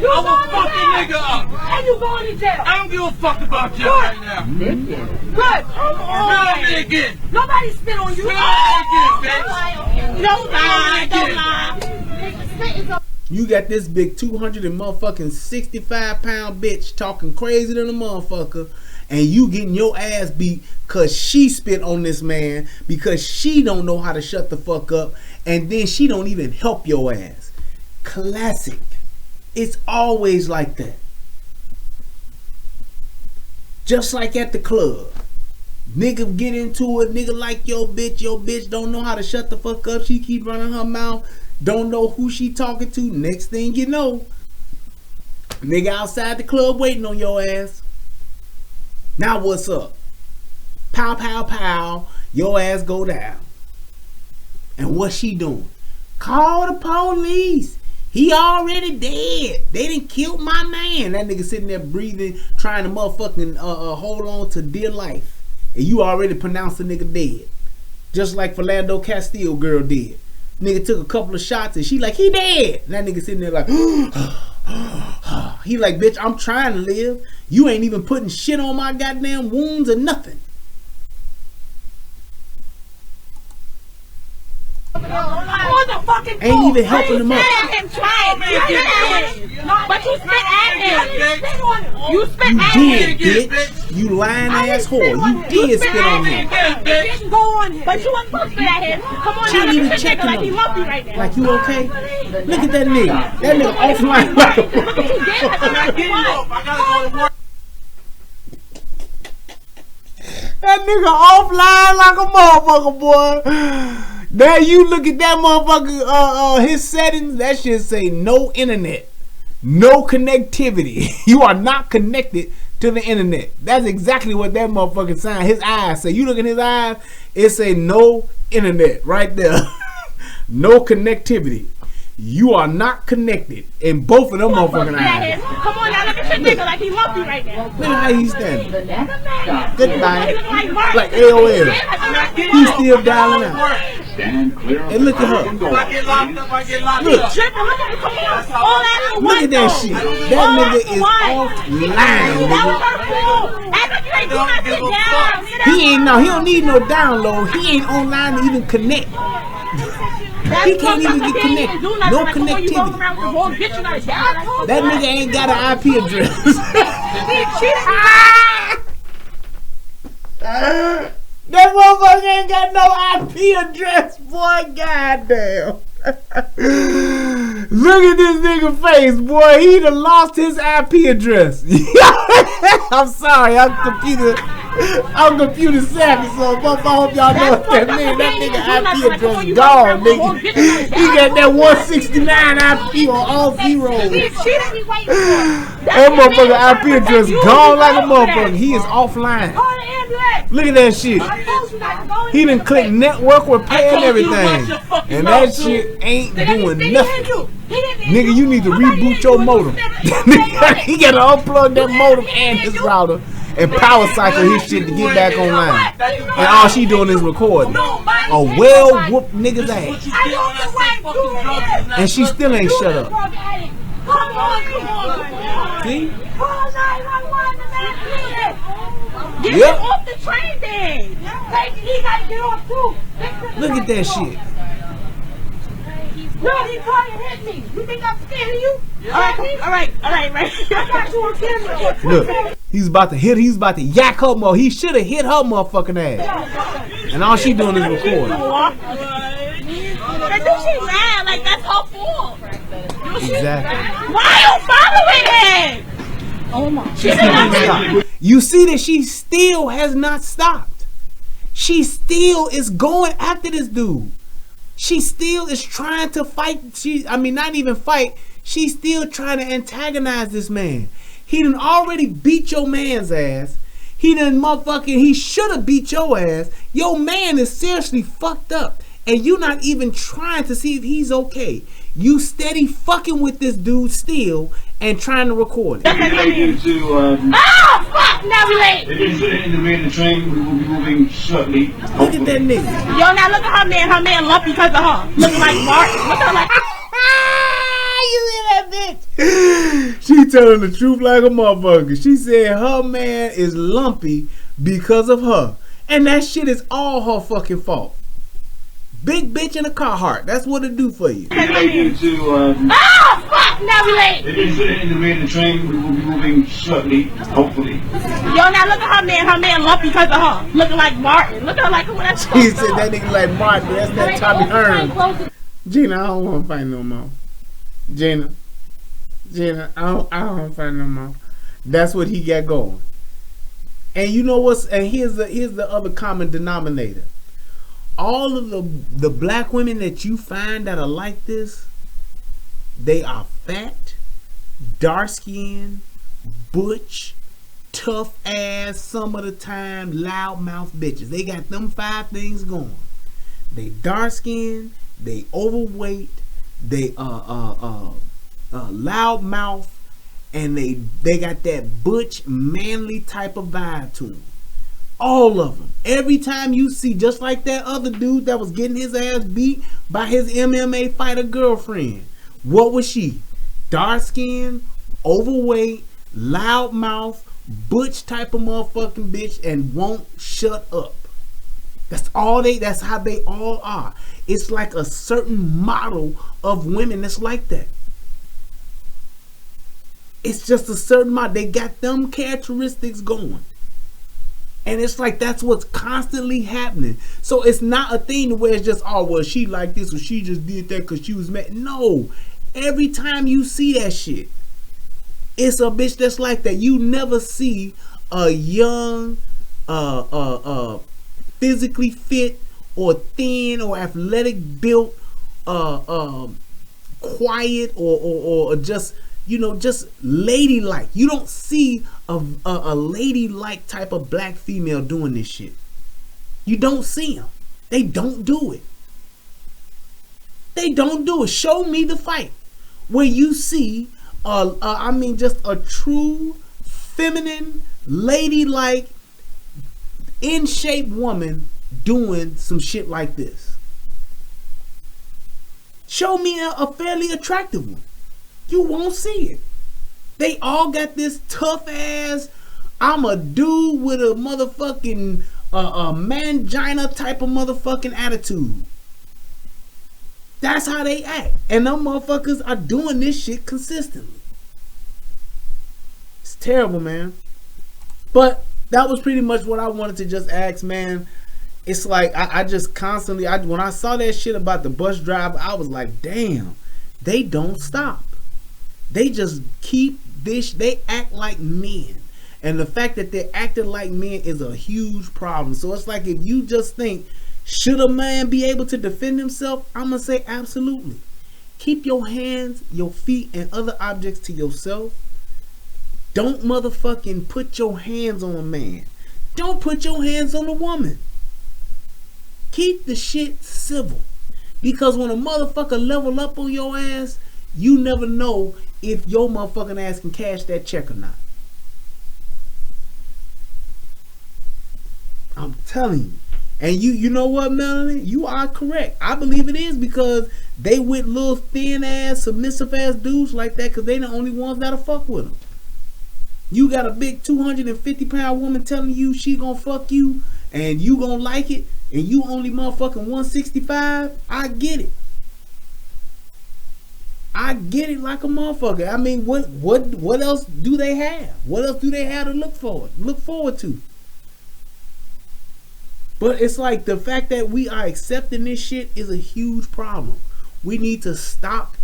I will fuck that nigga up. And you going to jail. I don't give a fuck about jail right now. Good. Come on. Spit on me again. Nobody spit on you. Spit on me again, bitch. Don't lie. Don't lie. You got this big 265-pound bitch talking crazy than a motherfucker, and you getting your ass beat because she spit on this man because she don't know how to shut the fuck up, and then she don't even help your ass. Classic. It's always like that. Just like at the club. Nigga get into it, nigga like your bitch don't know how to shut the fuck up. She keep running her mouth. Don't know who she talking to. Next thing you know, nigga outside the club waiting on your ass. Now what's up? Pow, pow, pow. Your ass go down. And what's she doing? Call the police. He already dead. They done killed my man. That nigga sitting there breathing, trying to motherfucking hold on to dear life. And you already pronounced the nigga dead. Just like Philando Castile girl did. Nigga took a couple of shots and she like, he dead. And that nigga sitting there like, he like, bitch, I'm trying to live. You ain't even putting shit on my goddamn wounds or nothing. Ain't even helping him up. But you spit at him. You spit at him. You did, bitch. You lying ass whore. You did spit on him. But you wasn't supposed to spit at him. Come on, she ain't even checking him. Like, you okay? Look at that nigga. That nigga offline like a That nigga offline like a motherfucker, boy. Now you look at that motherfucker, his settings, that shit say no internet, no connectivity. You are not connected to the internet. That's exactly what that motherfucking sign, his eyes say. You look at his eyes, it say no internet right there. No connectivity. You are not connected in both of them motherfucking eyes. Come on now, look at your nigga like he love you right now. Look at how he's standing. Goodbye. Like AOL. He's still dialing out. And look at her. Look. Look at that shit. That nigga is offline, nigga. He don't need no download. He ain't online to even connect. He can't even get connected. No connectivity. That nigga ain't got an IP address. That motherfucker ain't got no IP address, boy. Goddamn. Look at this nigga face, boy. He done lost his IP address. I'm sorry, I'm computer savvy, so I hope y'all know what that means. That nigga IP address gone, nigga. He got that 169 IP on all zeros. That motherfucker IP address gone like a motherfucker. He is offline. Look at that shit. He done click network repair and everything. And that shit ain't doing nothing. Nigga, you need to reboot your modem. He gotta unplug that modem and his router and power cycle his shit to get back online. And all she doing is recording. A well-whooped nigga's ass. And she still ain't shut up. See? Get him off the train then. He gotta get off too. Look at that shit. No, he's trying to hit me. You think I'm scared of you? All right. I got you on camera. Look, he's about to yak her more. He should have hit her motherfucking ass. And all she doing is recording. I think she's mad. Like, that's her fault. Exactly. Why are you following him? Oh my. She did not stop. You see that she still has not stopped. She still is going after this dude. She still is trying to fight. Not even fight. She's still trying to antagonize this man. He done already beat your man's ass. He should have beat your ass. Your man is seriously fucked up. And you not even trying to see if he's okay. You steady fucking with this dude still and trying to record it. Fuck! Now we late. If you sit in the rear of the train, we will be moving shortly. Look at that nigga. Yo, now look at her man. Her man lumpy because of her. Looking like Martin. Look at her like... You see that bitch? She telling the truth like a motherfucker. She said her man is lumpy because of her. And that shit is all her fucking fault. Big bitch in a Carhartt. That's what it do for you. Fuck! Now we late. If you sit in the rear of the train, we will be moving shortly, hopefully. Yo, now look at her man. Her man lumpy because of her. Looking like Martin. Look at her like whatever. She said that nigga like Martin. That's that Tommy Hearn. Gina, I don't want to fight no more. Gina, I don't want to fight no more. That's what he got going. And you know what's? And here's the other common denominator. All of the black women that you find that are like this, they are fat, dark skinned, butch, tough ass, some of the time loudmouth bitches. They got them 5 things going. They dark skinned, they overweight, they loudmouth, and they got that butch manly type of vibe to them. All of them. Every time you see, just like that other dude that was getting his ass beat by his MMA fighter girlfriend. What was she? Dark skin, overweight, loudmouth, butch type of motherfucking bitch, and won't shut up. That's how they all are. It's like a certain model of women that's like that. It's just a certain model. They got them characteristics going. And it's like that's what's constantly happening. So it's not a thing where it's just, oh, well, she like this or she just did that because she was mad. No. Every time you see that shit, it's a bitch that's like that. You never see a young, physically fit or thin or athletic built, quiet or just, just ladylike. You don't see a ladylike type of black female doing this shit. You don't see them. They don't do it. They don't do it. Show me the fight where you see, just a true feminine, ladylike, in shape woman doing some shit like this. Show me a fairly attractive one. You won't see it. They all got this tough ass, I'm a dude with a motherfucking mangina type of motherfucking attitude. That's how they act. And them motherfuckers are doing this shit consistently. It's terrible, man. But that was pretty much what I wanted to just ask, man. It's like I just constantly, when I saw that shit about the bus driver, I was like, damn, they don't stop. They just keep this, they act like men. And the fact that they're acting like men is a huge problem. So it's like, if you just think, should a man be able to defend himself? I'm going to say absolutely. Keep your hands, your feet, and other objects to yourself. Don't motherfucking put your hands on a man. Don't put your hands on a woman. Keep the shit civil. Because when a motherfucker level up on your ass, you never know if your motherfucking ass can cash that check or not. I'm telling you. And you know what, Melanie? You are correct. I believe it is because they with little thin ass, submissive ass dudes like that because they the only ones that'll fuck with them. You got a big 250-pound woman telling you she gonna fuck you and you gonna like it, and you only motherfucking 165. I get it. I get it like a motherfucker. I mean, what else do they have? What else do they have to look forward to? But it's like the fact that we are accepting this shit is a huge problem. We need to stop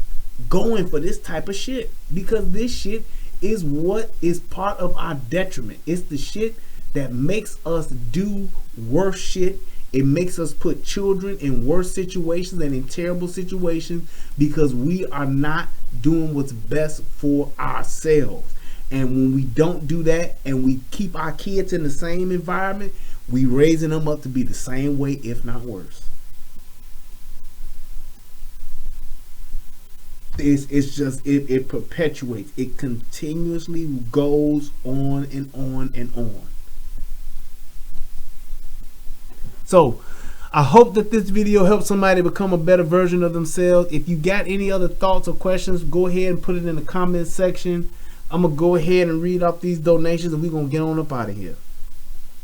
going for this type of shit, because this shit is what is part of our detriment. It's the shit that makes us do worse shit. It makes us put children in worse situations and in terrible situations because we are not doing what's best for ourselves. And when we don't do that and we keep our kids in the same environment, we raising them up to be the same way, if not worse. It's just, it perpetuates. It continuously goes on and on and on. So, I hope that this video helps somebody become a better version of themselves. If you got any other thoughts or questions, go ahead and put it in the comment section. I'm going to go ahead and read off these donations and we're going to get on up out of here.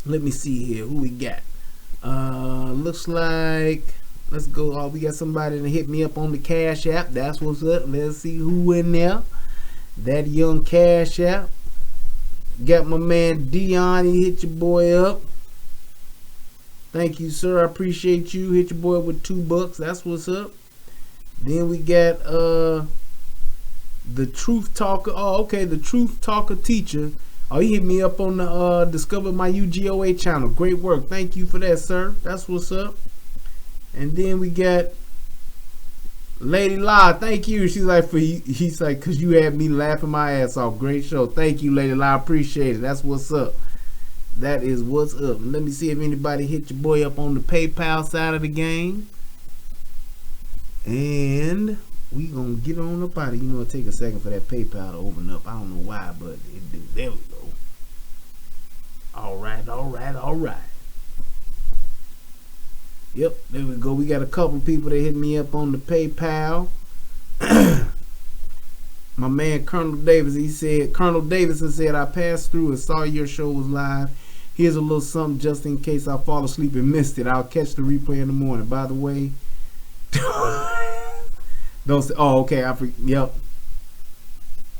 Let me see here. Who we got? Looks like, let's go. Oh, we got somebody to hit me up on the Cash App. That's what's up. Let's see who in there. That young Cash App. Got my man Dion. He hit your boy up. Thank you, sir. I appreciate you. Hit your boy with $2. That's what's up. Then we got the Truth Talker. Oh, okay. The Truth Talker teacher. Oh, he hit me up on the Discover My UGOA channel. Great work. Thank you for that, sir. That's what's up. And then we got Lady La. Thank you. She's like, he's like, because you had me laughing my ass off. Great show. Thank you, Lady La. Appreciate it. That's what's up. That is what's up. Let me see if anybody hit your boy up on the PayPal side of the game. And we gonna get on up out of, you know, it'll take a second for that PayPal to open up. I don't know why, but it do. There we go. All right. Yep, there we go. We got a couple people that hit me up on the PayPal. My man Colonel Davis, he said, Colonel Davidson said, I passed through and saw your show was live. Here's a little something just in case I fall asleep and missed it. I'll catch the replay in the morning. By the way, those. Oh, okay. Yep.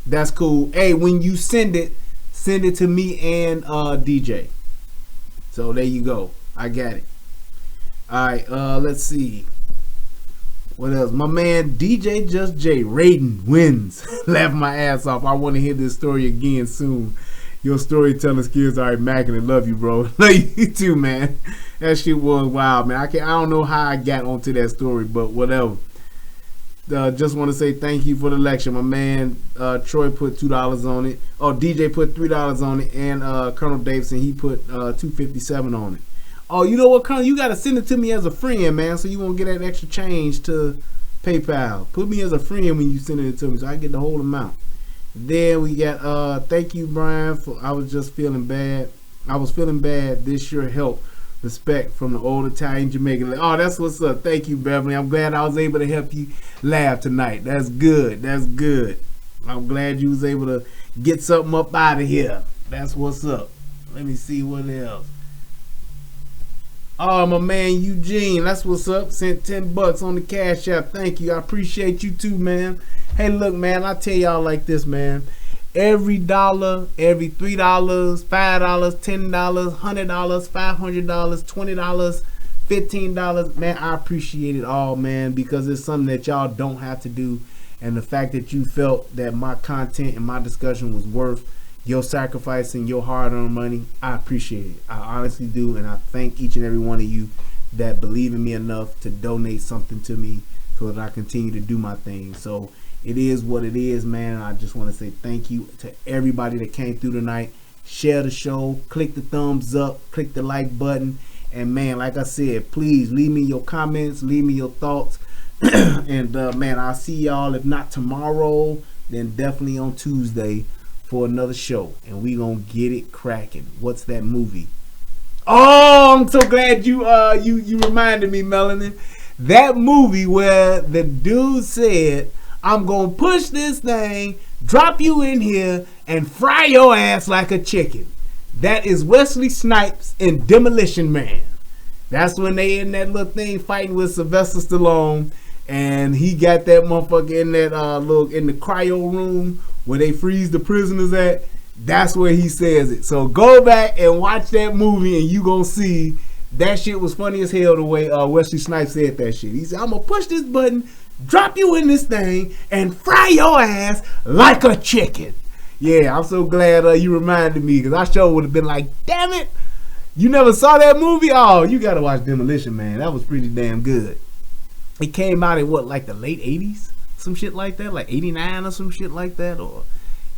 That's cool. Hey, when you send it to me and DJ. So there you go. I got it. All right. Let's see. What else? My man DJ Just J Raiden wins. Laugh my ass off. I want to hear this story again soon. Your storytelling skills are immaculate. Love you, bro. Love you too, man. That shit was wild, man. I don't know how I got onto that story, but whatever. Just want to say thank you for the lecture. My man Troy put $2 on it. Oh, DJ put $3 on it, and Colonel Davidson, he put $2.57 on it. Oh, you know what, Colonel? You got to send it to me as a friend, man, so you won't get that extra change to PayPal. Put me as a friend when you send it to me, so I get the whole amount. Then we got, thank you, Brian, for, I was just feeling bad. I was feeling bad. This sure helped. Respect from the old Italian Jamaican. Oh, that's what's up. Thank you, Beverly. I'm glad I was able to help you laugh tonight. That's good. That's good. I'm glad you was able to get something up out of here. That's what's up. Let me see what else. Oh, my man Eugene, that's what's up. Sent $10 on the Cash App. Thank you. I appreciate you too, man. Hey, look, man, I tell y'all like this, man. Every dollar, every $3, $5, $10, $100, $500, $20, $15, man, I appreciate it all, man, because it's something that y'all don't have to do. And the fact that you felt that my content and my discussion was worth your sacrifice and your hard-earned money, I appreciate it. I honestly do, and I thank each and every one of you that believe in me enough to donate something to me so that I continue to do my thing. So it is what it is, man. I just want to say thank you to everybody that came through tonight. Share the show, click the thumbs up, click the like button, and man, like I said, please leave me your comments, leave me your thoughts, and man, I'll see y'all, if not tomorrow, then definitely on Tuesday for another show, and we gonna get it cracking. What's that movie? Oh, I'm so glad you reminded me, Melanie. That movie where the dude said, I'm gonna push this thing, drop you in here, and fry your ass like a chicken. That is Wesley Snipes in Demolition Man. That's when they in that little thing fighting with Sylvester Stallone, and he got that motherfucker in that in the cryo room where they freeze the prisoners at. That's where he says it. So go back and watch that movie, and you gonna see that shit was funny as hell the way Wesley Snipes said that shit. He said, "I'm gonna push this button, drop you in this thing, and fry your ass like a chicken." Yeah, I'm so glad you reminded me, because I sure would have been like, damn it, you never saw that movie? Oh, you gotta watch Demolition Man. That was pretty damn good. It came out in what, like the late 80s? Some shit like that, like 89 or some shit like that, or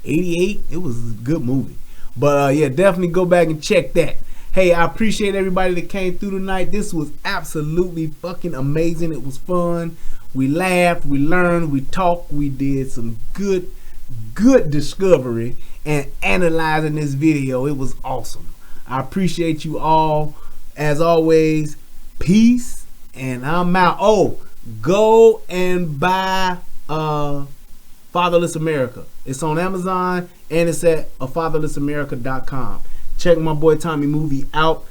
88. It was a good movie. But yeah, definitely go back and check that. Hey, I appreciate everybody that came through tonight. This was absolutely fucking amazing. It was fun. We laughed, we learned, we talked, we did some good discovery and analyzing this video. It was awesome. I appreciate you all. As always, peace, and I'm out. Oh, go and buy Fatherless America. It's on Amazon and it's at fatherlessamerica.com. Check my boy Tommy movie out.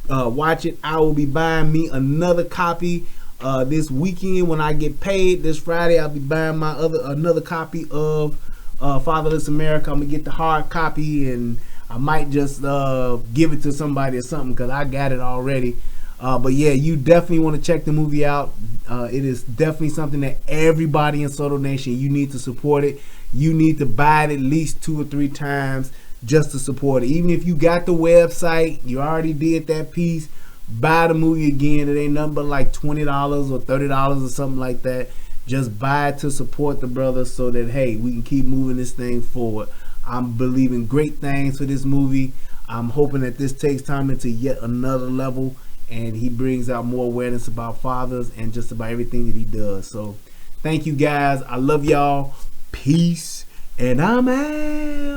Watch it. I will be buying me another copy this weekend when I get paid. This Friday I'll be buying my another copy of Fatherless America. I'm gonna get the hard copy, and I might just give it to somebody or something, because I got it already. But yeah, you definitely want to check the movie out. It is definitely something that everybody in Soto Nation, you need to support it. You need to buy it at least 2 or 3 times just to support it. Even if you got the website, you already did that piece, buy the movie again. It ain't nothing but like $20 or $30 or something like that. Just buy it to support the brothers, so that, hey, we can keep moving this thing forward. I'm believing great things for this movie. I'm hoping that this takes time into yet another level, and he brings out more awareness about fathers and just about everything that he does. So thank you guys. I love y'all. Peace, and I'm out.